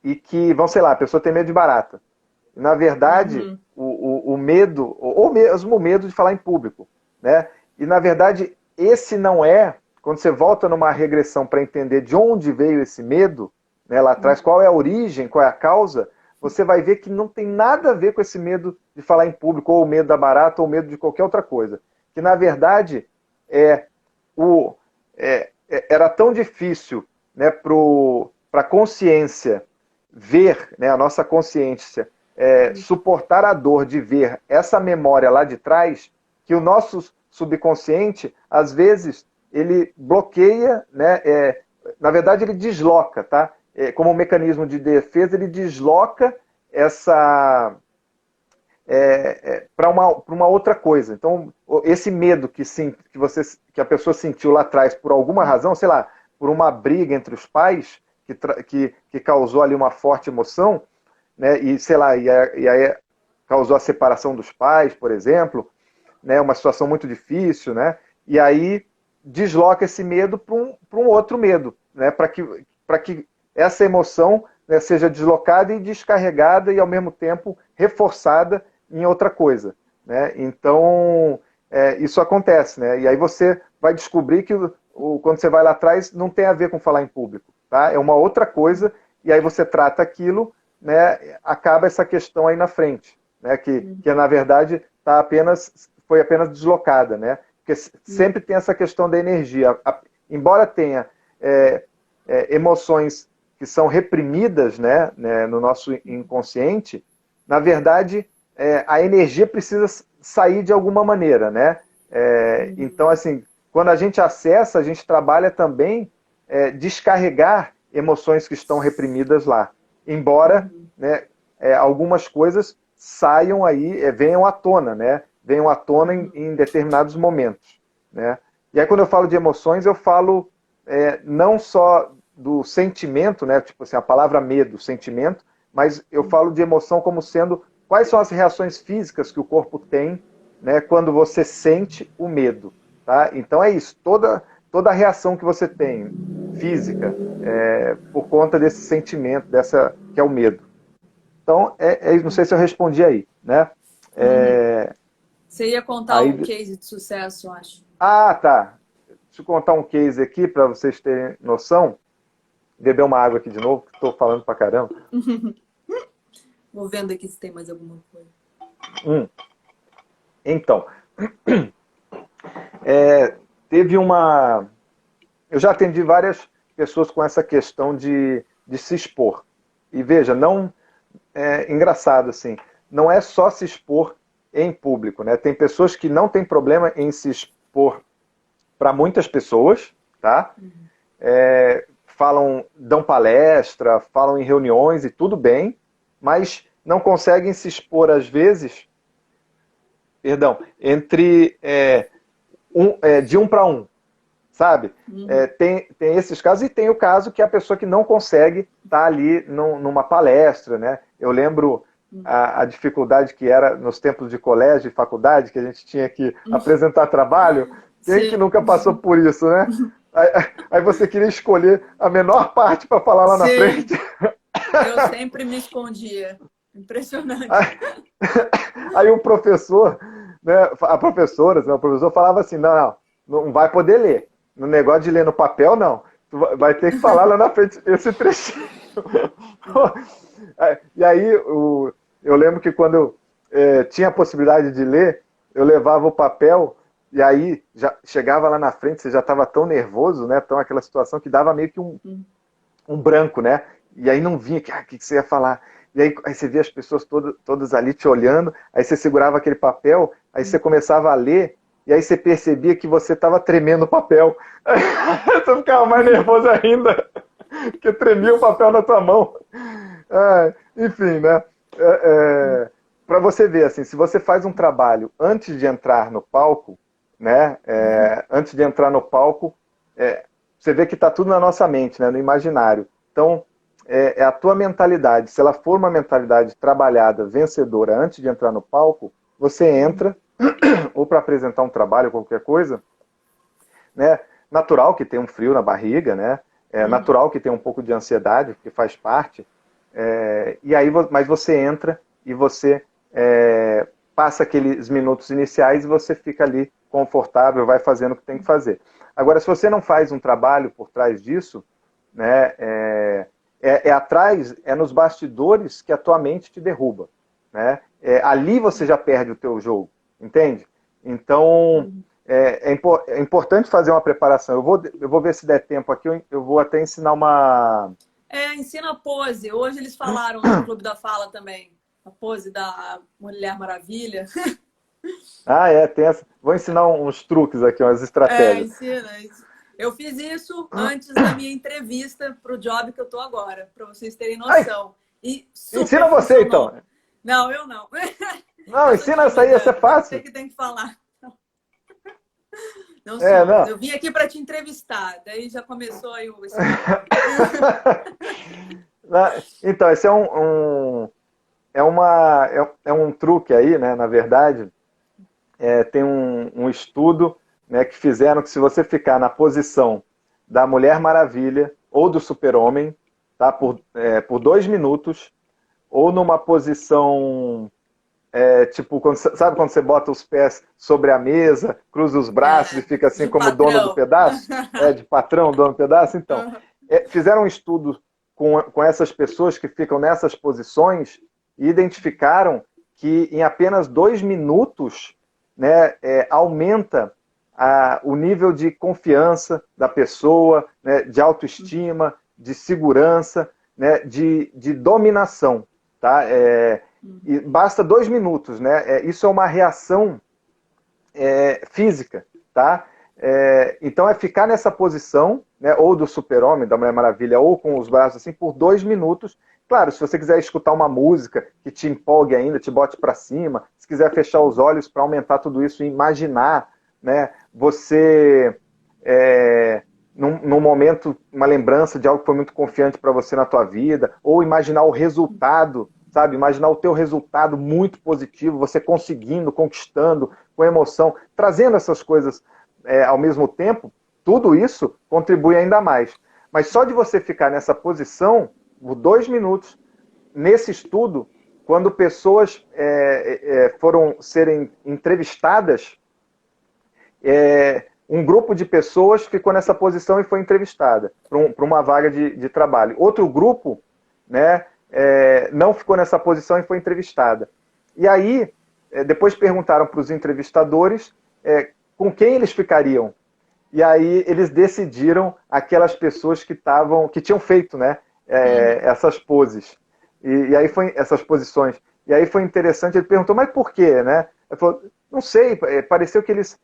E que, vamos, sei lá, a pessoa tem medo de barata. Na verdade, o medo, ou mesmo o medo de falar em público, né? E na verdade, esse não é, quando você volta numa regressão para entender de onde veio esse medo, né, lá atrás, qual é a origem, qual é a causa, você vai ver que não tem nada a ver com esse medo de falar em público, ou o medo da barata, ou o medo de qualquer outra coisa. Que na verdade, era tão difícil, né, para a consciência ver, né, a nossa consciência, suportar a dor de ver essa memória lá de trás, que o nosso subconsciente, às vezes, ele bloqueia, né, na verdade, ele desloca, tá? Como um mecanismo de defesa, ele desloca essa... para uma outra coisa. Então, esse medo que a pessoa sentiu lá atrás por alguma razão, sei lá, por uma briga entre os pais, que causou ali uma forte emoção, né, e sei lá, e aí causou a separação dos pais, por exemplo, né, uma situação muito difícil, né, e aí desloca esse medo para um outro medo, né, para que essa emoção, né, seja deslocada e descarregada e ao mesmo tempo reforçada em outra coisa, né? Então isso acontece, né? E aí você vai descobrir que quando você vai lá atrás não tem a ver com falar em público, tá? É uma outra coisa, e aí você trata aquilo, né? Acaba essa questão aí na frente, né? Que na verdade foi apenas deslocada, né? Porque sempre tem essa questão da energia. Embora tenha emoções que são reprimidas, né, no nosso inconsciente, na verdade, a energia precisa sair de alguma maneira, né? Então, assim, quando a gente acessa, a gente trabalha também descarregar emoções que estão reprimidas lá. Embora, né, algumas coisas saiam aí, venham à tona, né? Venham à tona em determinados momentos, né? E aí, quando eu falo de emoções, eu falo não só do sentimento, né? Tipo assim, a palavra medo, sentimento, mas eu falo de emoção como sendo quais são as reações físicas que o corpo tem, né, quando você sente o medo, tá? Então é isso, toda a reação que você tem física por conta desse sentimento, que é o medo. Então, não sei se eu respondi aí, né? Você ia contar aí... um case de sucesso, eu acho. Ah, tá. Deixa eu contar um case aqui para vocês terem noção. Beber uma água aqui de novo, que estou falando pra caramba. Vou vendo aqui se tem mais alguma coisa. Então, teve uma... Eu já atendi várias pessoas com essa questão de se expor. E veja, não é engraçado assim, não é só se expor em público, né? Tem pessoas que não têm problema em se expor para muitas pessoas, tá? Dão palestra, falam em reuniões e tudo bem, mas não conseguem se expor às vezes, entre de um para um, sabe? Tem esses casos e tem o caso que é a pessoa que não consegue estar ali numa palestra, né? Eu lembro a dificuldade que era nos tempos de colégio e faculdade, que a gente tinha que apresentar trabalho. Quem que nunca passou por isso, né? Aí você queria escolher a menor parte para falar lá na frente. Eu sempre me escondia. Impressionante. Aí o professor, né, a professora, o professor falava assim, não vai poder ler. No negócio de ler no papel, não. Tu vai ter que falar lá na frente esse trechinho. E aí, eu lembro que quando eu tinha a possibilidade de ler, eu levava o papel e aí já chegava lá na frente, você já estava tão nervoso, né? Tão aquela situação que dava meio que um branco, né? E aí não vinha, o que você ia falar? E aí você via as pessoas todas ali te olhando, aí você segurava aquele papel, aí você começava a ler, e aí você percebia que você estava tremendo o papel. Você ficava mais nervoso ainda, porque tremia o papel na tua mão. Enfim, né? Para você ver, assim, se você faz um trabalho antes de entrar no palco, né? Antes de entrar no palco, você vê que está tudo na nossa mente, né? No imaginário. Então, a tua mentalidade. Se ela for uma mentalidade trabalhada, vencedora, antes de entrar no palco, você entra, ou para apresentar um trabalho, qualquer coisa, né? Natural que tem um frio na barriga, né? Natural que tem um pouco de ansiedade, porque faz parte. E aí, mas você entra e você passa aqueles minutos iniciais e você fica ali confortável, vai fazendo o que tem que fazer. Agora, se você não faz um trabalho por trás disso, né? Atrás, nos bastidores que a tua mente te derruba, né? Ali você já perde o teu jogo, entende? Então, é importante fazer uma preparação. Eu vou ver se der tempo aqui, eu vou até ensinar uma... Ensina a pose. Hoje eles falaram no Clube da Fala também. A pose da Mulher Maravilha. Tem essa. Vou ensinar uns truques aqui, umas estratégias. Ensina. Eu fiz isso antes da minha entrevista para o job que eu tô agora, para vocês terem noção. E ensina você, então. Não, eu não. Não, ensina essa aí, essa é fácil. Você que tem que falar. Não, não. Eu vim aqui para te entrevistar, daí já começou aí o... Então, esse é um truque aí, né, na verdade. Tem um estudo, né, que fizeram que se você ficar na posição da Mulher Maravilha ou do Super-Homem, tá, por 2 minutos, ou numa posição, tipo, sabe quando você bota os pés sobre a mesa, cruza os braços e fica assim como patrão. dono do pedaço? De patrão, dono do pedaço? Então, fizeram um estudo com essas pessoas que ficam nessas posições e identificaram que em apenas 2 minutos, né, aumenta o nível de confiança da pessoa, né, de autoestima, de segurança, né, de dominação. Tá? E basta 2 minutos. Né? Isso é uma reação física. Tá? Então é ficar nessa posição, né, ou do Super-Homem, da Mulher Maravilha, ou com os braços assim, por 2 minutos. Claro, se você quiser escutar uma música que te empolgue ainda, te bote para cima, se quiser fechar os olhos para aumentar tudo isso e imaginar, né, você, num momento, uma lembrança de algo que foi muito confiante para você na tua vida, ou imaginar o resultado, sabe? Imaginar o teu resultado muito positivo, você conseguindo, conquistando, com emoção, trazendo essas coisas ao mesmo tempo, tudo isso contribui ainda mais. Mas só de você ficar nessa posição, por 2 minutos, nesse estudo, quando pessoas foram serem entrevistadas, um grupo de pessoas ficou nessa posição e foi entrevistada para uma vaga de trabalho. Outro grupo, né, não ficou nessa posição e foi entrevistada. E aí, depois perguntaram para os entrevistadores com quem eles ficariam. E aí eles decidiram aquelas pessoas que tinham feito, né, essas poses. E aí foi essas posições. E aí foi interessante, ele perguntou, mas por quê, né? Ele falou, não sei, pareceu que eles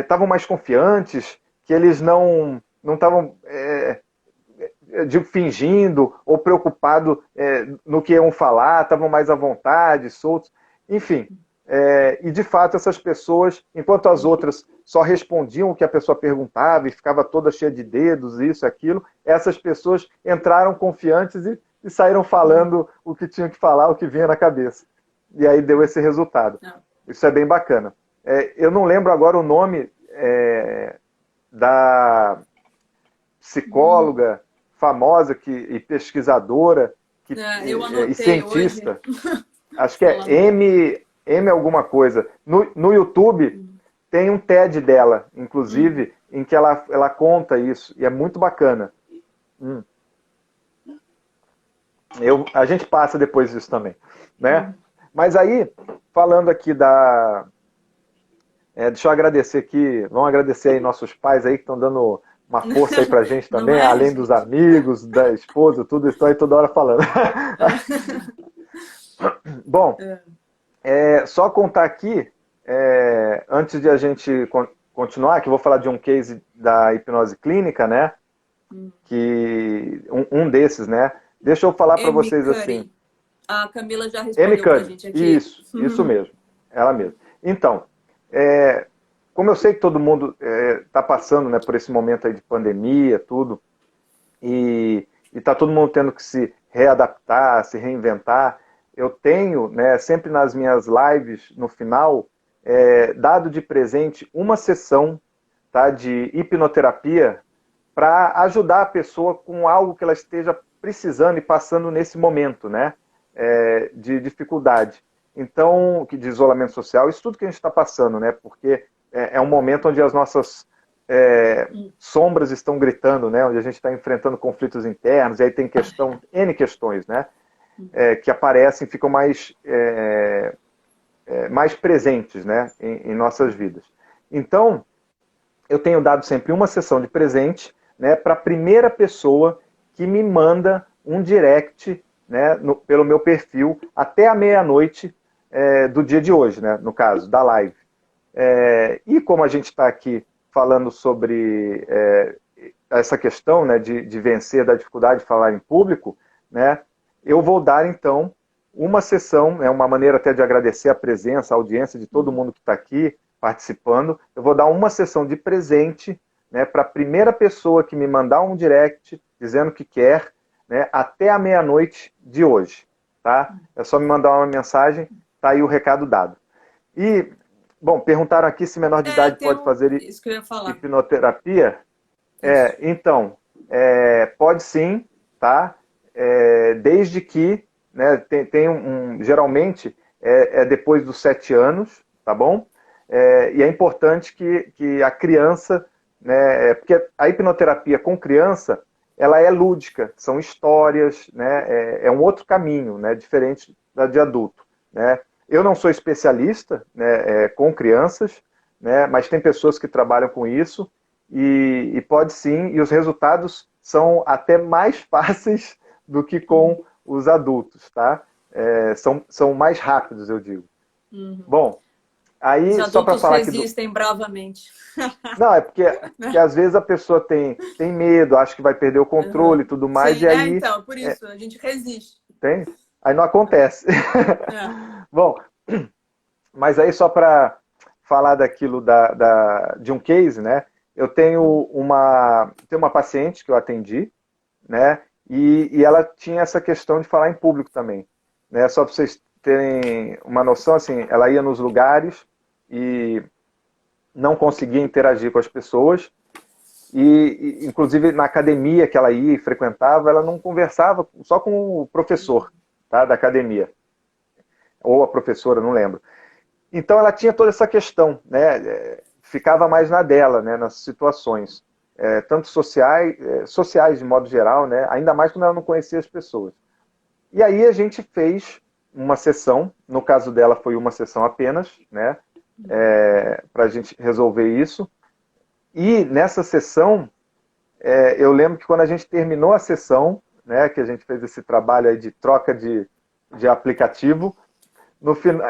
estavam mais confiantes, que eles não estavam fingindo ou preocupados no que iam falar, estavam mais à vontade, soltos. Enfim, e de fato essas pessoas, enquanto as outras só respondiam o que a pessoa perguntava e ficava toda cheia de dedos, isso, aquilo, essas pessoas entraram confiantes e saíram falando o que tinham que falar, o que vinha na cabeça. E aí deu esse resultado. Isso é bem bacana. Eu não lembro agora o nome da psicóloga famosa e pesquisadora e cientista. Hoje. Acho que é M alguma coisa. No YouTube tem um TED dela, inclusive, em que ela conta isso. E é muito bacana. A gente passa depois disso também. Né? Mas aí, falando aqui deixa eu agradecer aqui, vamos agradecer aí nossos pais aí que estão dando uma força aí pra gente também, além dos amigos, da esposa, tudo, estão aí toda hora falando. Bom, só contar aqui, antes de a gente continuar, que eu vou falar de um case da hipnose clínica, né? Que um desses, né? Deixa eu falar para vocês assim. A Camila já respondeu pra gente aqui. Isso mesmo, ela mesma. Então, como eu sei que todo mundo está passando, né, por esse momento aí de pandemia, tudo, e está todo mundo tendo que se readaptar, se reinventar, eu tenho, né, sempre nas minhas lives, no final, dado de presente uma sessão, tá, de hipnoterapia para ajudar a pessoa com algo que ela esteja precisando e passando nesse momento, né, de dificuldade. Então, de isolamento social, isso tudo que a gente está passando, né, porque é um momento onde as nossas sombras estão gritando, né, onde a gente está enfrentando conflitos internos, e aí tem N questões, né, que aparecem, ficam mais presentes, né, em nossas vidas. Então, eu tenho dado sempre uma sessão de presente, né, para a primeira pessoa que me manda um direct, né, pelo meu perfil até a meia-noite do dia de hoje, né, no caso, da live. E como a gente está aqui falando sobre essa questão, né, de vencer da dificuldade de falar em público, né, eu vou dar, então, uma sessão, uma maneira até de agradecer a presença, a audiência de todo mundo que está aqui participando. Eu vou dar uma sessão de presente, né, para a primeira pessoa que me mandar um direct dizendo que quer, né, até a meia-noite de hoje. Tá? É só me mandar uma mensagem, tá aí o recado dado. E, bom, perguntaram aqui se menor de idade pode fazer hipnoterapia. Então, pode sim, tá? Desde que, né, geralmente depois dos 7 anos, tá bom? E é importante que a criança, né, porque a hipnoterapia com criança, ela é lúdica, são histórias, né, é um outro caminho, né, diferente da de adulto, né? Eu não sou especialista, né, com crianças, né, mas tem pessoas que trabalham com isso e pode sim, e os resultados são até mais fáceis do que com os adultos, tá? São mais rápidos, eu digo. Bom, aí os só para falar aqui resistem bravamente. Não, é porque às vezes a pessoa tem medo, acha que vai perder o controle e tudo mais, Sim, e aí... então, por isso, a gente resiste. Tem? Aí não acontece. Bom, mas aí só para falar daquilo de um case, né? Eu tenho uma paciente que eu atendi, né? E ela tinha essa questão de falar em público também, né? Só para vocês terem uma noção, assim, ela ia nos lugares e não conseguia interagir com as pessoas e inclusive na academia que ela ia e frequentava, ela não conversava só com o professor, tá, da academia. ou a professora, não lembro. Então ela tinha toda essa questão, né? Ficava mais na dela, né? Nas situações, tanto sociais de modo geral, né? Ainda mais quando ela não conhecia as pessoas. E aí a gente fez uma sessão, no caso dela foi uma sessão apenas, né? Para a gente resolver isso. E nessa sessão, eu lembro que quando a gente terminou a sessão, né? Que a gente fez esse trabalho aí de troca de aplicativo, no final,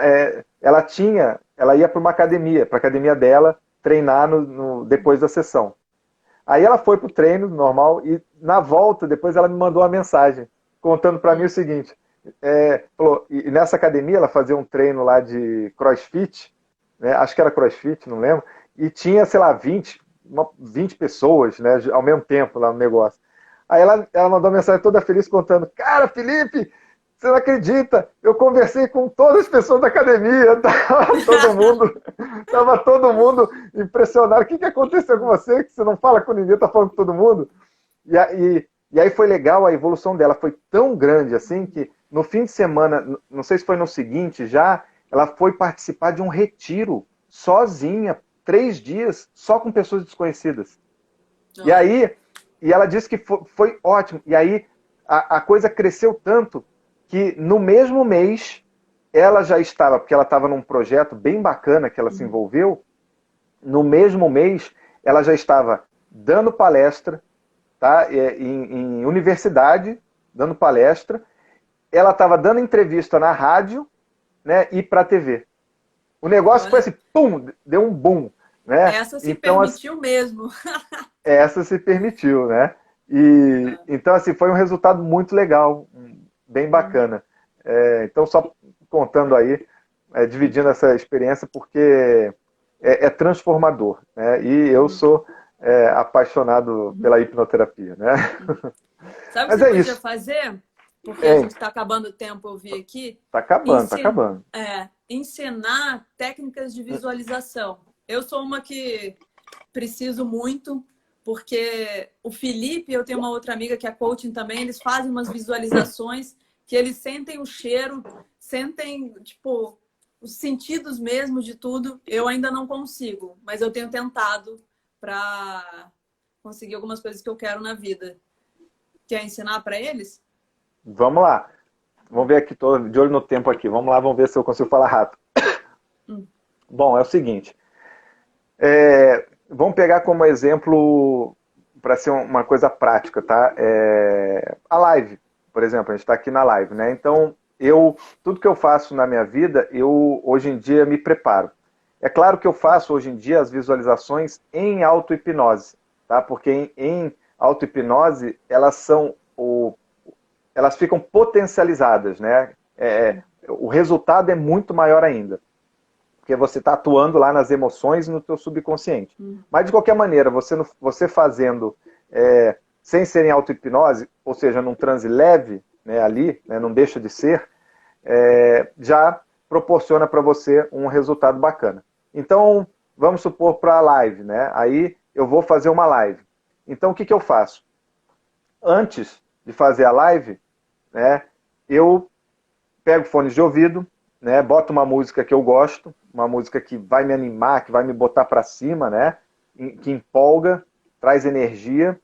ela ia para uma academia, para a academia dela, treinar depois da sessão. Aí ela foi para o treino normal e na volta, depois ela me mandou uma mensagem contando para mim o seguinte, falou, e nessa academia ela fazia um treino lá de CrossFit, né, acho que era CrossFit, não lembro, e tinha, sei lá, 20 pessoas, né, ao mesmo tempo lá no negócio. Aí ela mandou uma mensagem toda feliz contando, cara, Felipe, você não acredita, eu conversei com todas as pessoas da academia, tava todo mundo impressionado, o que aconteceu com você, que você não fala com ninguém, tá falando com todo mundo? E aí foi legal, a evolução dela foi tão grande assim, que no fim de semana, não sei se foi no seguinte já, ela foi participar de um retiro, sozinha, 3 dias, só com pessoas desconhecidas. E aí, ela disse que foi ótimo, e aí a coisa cresceu tanto, que no mesmo mês ela já estava, porque ela estava num projeto bem bacana que ela se envolveu, no mesmo mês ela já estava dando palestra, tá? Em universidade, dando palestra, ela estava dando entrevista na rádio, né? E para a TV. O negócio foi assim, pum, deu um boom. Né? Essa se permitiu mesmo. Essa se permitiu, né? Então, assim, foi um resultado muito legal, bem bacana. Então, só contando aí, dividindo essa experiência, porque é transformador, né? E eu sou apaixonado pela hipnoterapia, né? Sabe o que você podia fazer? Porque a gente está acabando o tempo, eu vi aqui. Está acabando, está acabando. Ensinar técnicas de visualização. Eu sou uma que preciso muito, porque o Felipe, eu tenho uma outra amiga que é coaching também, eles fazem umas visualizações que eles sentem o cheiro, sentem, tipo, os sentidos mesmo de tudo. Eu ainda não consigo, mas eu tenho tentado para conseguir algumas coisas que eu quero na vida. Quer ensinar para eles? Vamos lá. Vamos ver aqui, estou de olho no tempo aqui. Vamos lá, vamos ver se eu consigo falar rápido. Bom, é o seguinte. Vamos pegar como exemplo, para ser uma coisa prática, tá? A live, por exemplo, a gente está aqui na live, né? Então, tudo que eu faço na minha vida, eu hoje em dia me preparo. É claro que eu faço hoje em dia as visualizações em auto-hipnose, tá? Porque em auto-hipnose, elas ficam potencializadas, né? O resultado é muito maior ainda. Porque você está atuando lá nas emoções e no teu subconsciente. Mas, de qualquer maneira, você fazendo sem ser em auto-hipnose, ou seja, num transe leve, né, ali, né, não deixa de ser, já proporciona para você um resultado bacana. Então, vamos supor para a live, né? Aí eu vou fazer uma live. Então, o que eu faço? Antes de fazer a live, né, eu pego fones de ouvido, né, boto uma música que eu gosto, uma música que vai me animar, que vai me botar para cima, né, que empolga, traz energia,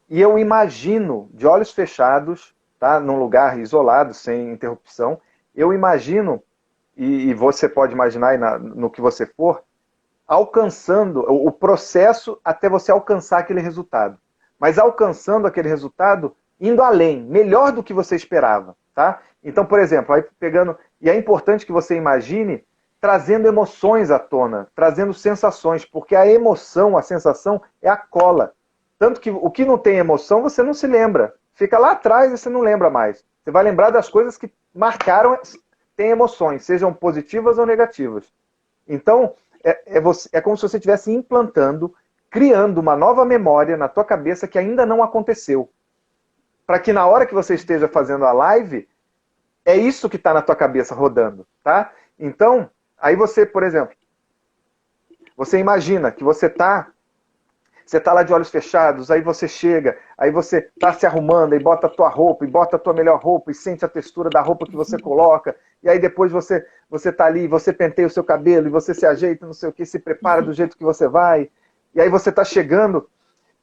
e eu imagino, de olhos fechados, tá, num lugar isolado, sem interrupção, eu imagino, e você pode imaginar aí no que você for, alcançando o processo até você alcançar aquele resultado. Mas alcançando aquele resultado, indo além, melhor do que você esperava, tá? Então, por exemplo, aí pegando, e é importante que você imagine trazendo emoções à tona, trazendo sensações, porque a emoção, a sensação é a cola. Tanto que o que não tem emoção, você não se lembra. Fica lá atrás e você não lembra mais. Você vai lembrar das coisas que marcaram, tem emoções, sejam positivas ou negativas. Então, é como se você estivesse implantando, criando uma nova memória na tua cabeça que ainda não aconteceu. Para que na hora que você esteja fazendo a live, é isso que está na tua cabeça rodando, tá? Então, aí você, por exemplo, você imagina que você tá lá de olhos fechados, aí você chega, aí você tá se arrumando, e bota a tua roupa, e bota a tua melhor roupa, e sente a textura da roupa que você coloca, e aí depois você tá ali, você penteia o seu cabelo, e você se ajeita, não sei o que, se prepara do jeito que você vai, e aí você tá chegando,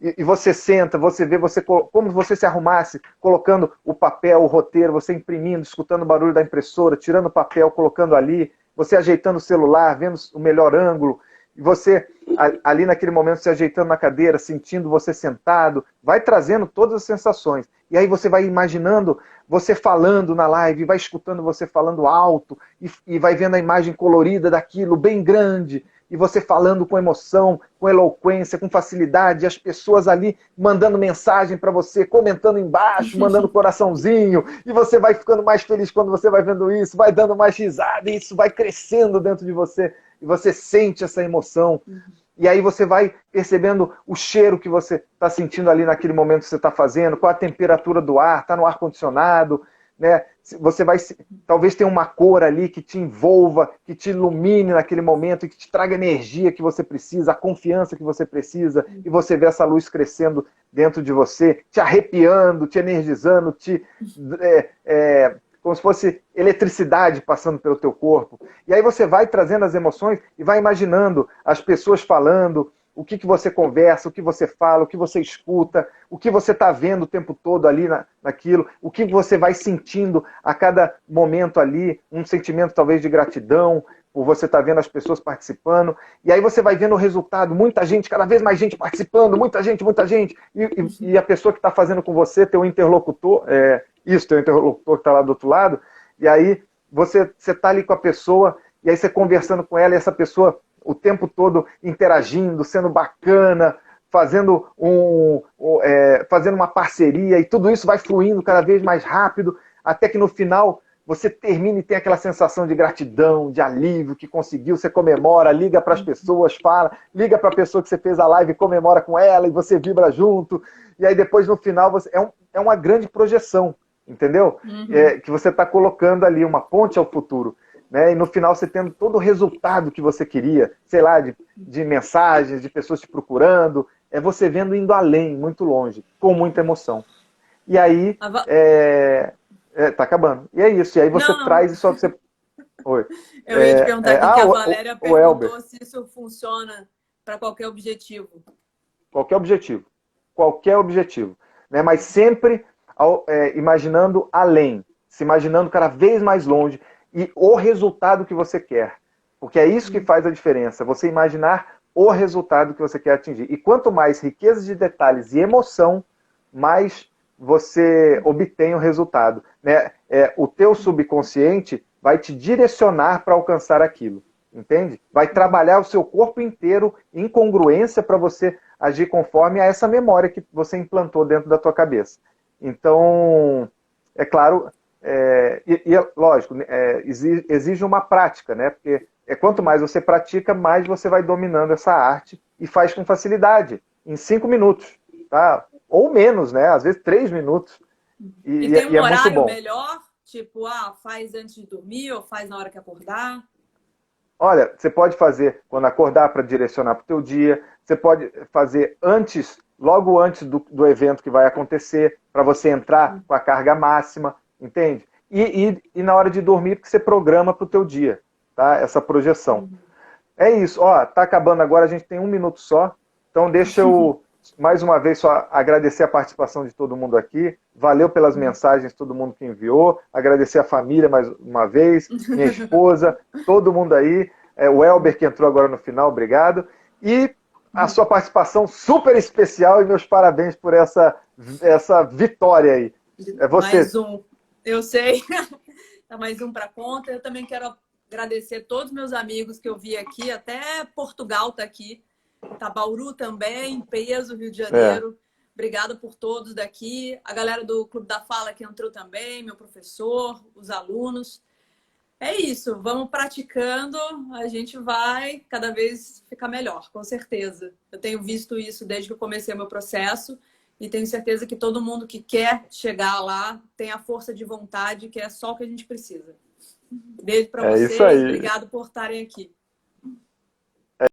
e você senta, você vê como você se arrumasse, colocando o papel, o roteiro, você imprimindo, escutando o barulho da impressora, tirando o papel, colocando ali, você ajeitando o celular, vendo o melhor ângulo, e você ali naquele momento se ajeitando na cadeira, sentindo você sentado, vai trazendo todas as sensações. E aí você vai imaginando você falando na live, vai escutando você falando alto, e vai vendo a imagem colorida daquilo, bem grande, e você falando com emoção, com eloquência, com facilidade, e as pessoas ali mandando mensagem para você, comentando embaixo, mandando coraçãozinho, e você vai ficando mais feliz quando você vai vendo isso, vai dando mais risada, e isso vai crescendo dentro de você, e você sente essa emoção. E aí você vai percebendo o cheiro que você está sentindo ali naquele momento que você está fazendo, qual a temperatura do ar, está no ar-condicionado, né? Você vai, talvez tenha uma cor ali que te envolva, que te ilumine naquele momento e que te traga a energia que você precisa, a confiança que você precisa, e você vê essa luz crescendo dentro de você, te arrepiando, te energizando, como se fosse eletricidade passando pelo teu corpo. E aí você vai trazendo as emoções e vai imaginando as pessoas falando, o que você conversa, o que você fala, o que você escuta, o que você está vendo o tempo todo ali naquilo, o que você vai sentindo a cada momento ali, um sentimento talvez de gratidão, por você estar vendo as pessoas participando, e aí você vai vendo o resultado, muita gente, cada vez mais gente participando, muita gente, e a pessoa que está fazendo com você, teu interlocutor, teu interlocutor que está lá do outro lado, e aí você está ali com a pessoa, e aí você conversando com ela, e essa pessoa o tempo todo interagindo, sendo bacana, fazendo uma parceria, e tudo isso vai fluindo cada vez mais rápido, até que no final você termina e tem aquela sensação de gratidão, de alívio, que conseguiu, você comemora, liga para as pessoas, fala, liga para a pessoa que você fez a live, comemora com ela, e você vibra junto, e aí depois no final é uma grande projeção, entendeu? Que você está colocando ali uma ponte ao futuro. Né? E no final você tendo todo o resultado que você queria, sei lá, de mensagens, de pessoas te procurando, você vendo indo além, muito longe, com muita emoção. E aí, tá acabando. E é isso, e aí você traz isso, você... Oi. Eu ia te perguntar aqui que a Valéria perguntou Elber, se isso funciona para qualquer objetivo. Qualquer objetivo. Qualquer objetivo. Né? Mas sempre imaginando além, se imaginando cada vez mais longe, e o resultado que você quer. Porque é isso que faz a diferença. Você imaginar o resultado que você quer atingir. E quanto mais riqueza de detalhes e emoção, mais você obtém o resultado. Né? O teu subconsciente vai te direcionar para alcançar aquilo. Entende? Vai trabalhar o seu corpo inteiro em congruência para você agir conforme a essa memória que você implantou dentro da tua cabeça. Então, é claro... lógico, exige uma prática, né? Porque quanto mais você pratica, mais você vai dominando essa arte e faz com facilidade, em 5 minutos, tá? Ou menos, né? Às vezes 3 minutos. E tem um é horário muito bom. melhor? Tipo, faz antes de dormir ou faz na hora que acordar? Olha, você pode fazer quando acordar para direcionar para o teu dia, você pode fazer logo antes do evento que vai acontecer, para você entrar com a carga máxima, entende? E na hora de dormir, porque você programa para o teu dia, tá? Essa projeção. É isso, tá acabando agora, a gente tem 1 minuto só, então deixa eu, mais uma vez, só agradecer a participação de todo mundo aqui, valeu pelas mensagens, todo mundo que enviou, agradecer a família mais uma vez, minha esposa, todo mundo aí, o Elber que entrou agora no final, obrigado, e a sua participação super especial e meus parabéns por essa vitória aí. É você. Mais um. Eu sei. Tá mais um para conta. Eu também quero agradecer todos meus amigos que eu vi aqui. Até Portugal tá aqui. Tá Bauru também, peso, Rio de Janeiro. Obrigada por todos daqui. A galera do Clube da Fala que entrou também, meu professor, os alunos. É isso. Vamos praticando. A gente vai cada vez ficar melhor, com certeza. Eu tenho visto isso desde que eu comecei o meu processo. E tenho certeza que todo mundo que quer chegar lá tem a força de vontade, que é só o que a gente precisa. Beijo para vocês. Isso aí. Obrigado por estarem aqui.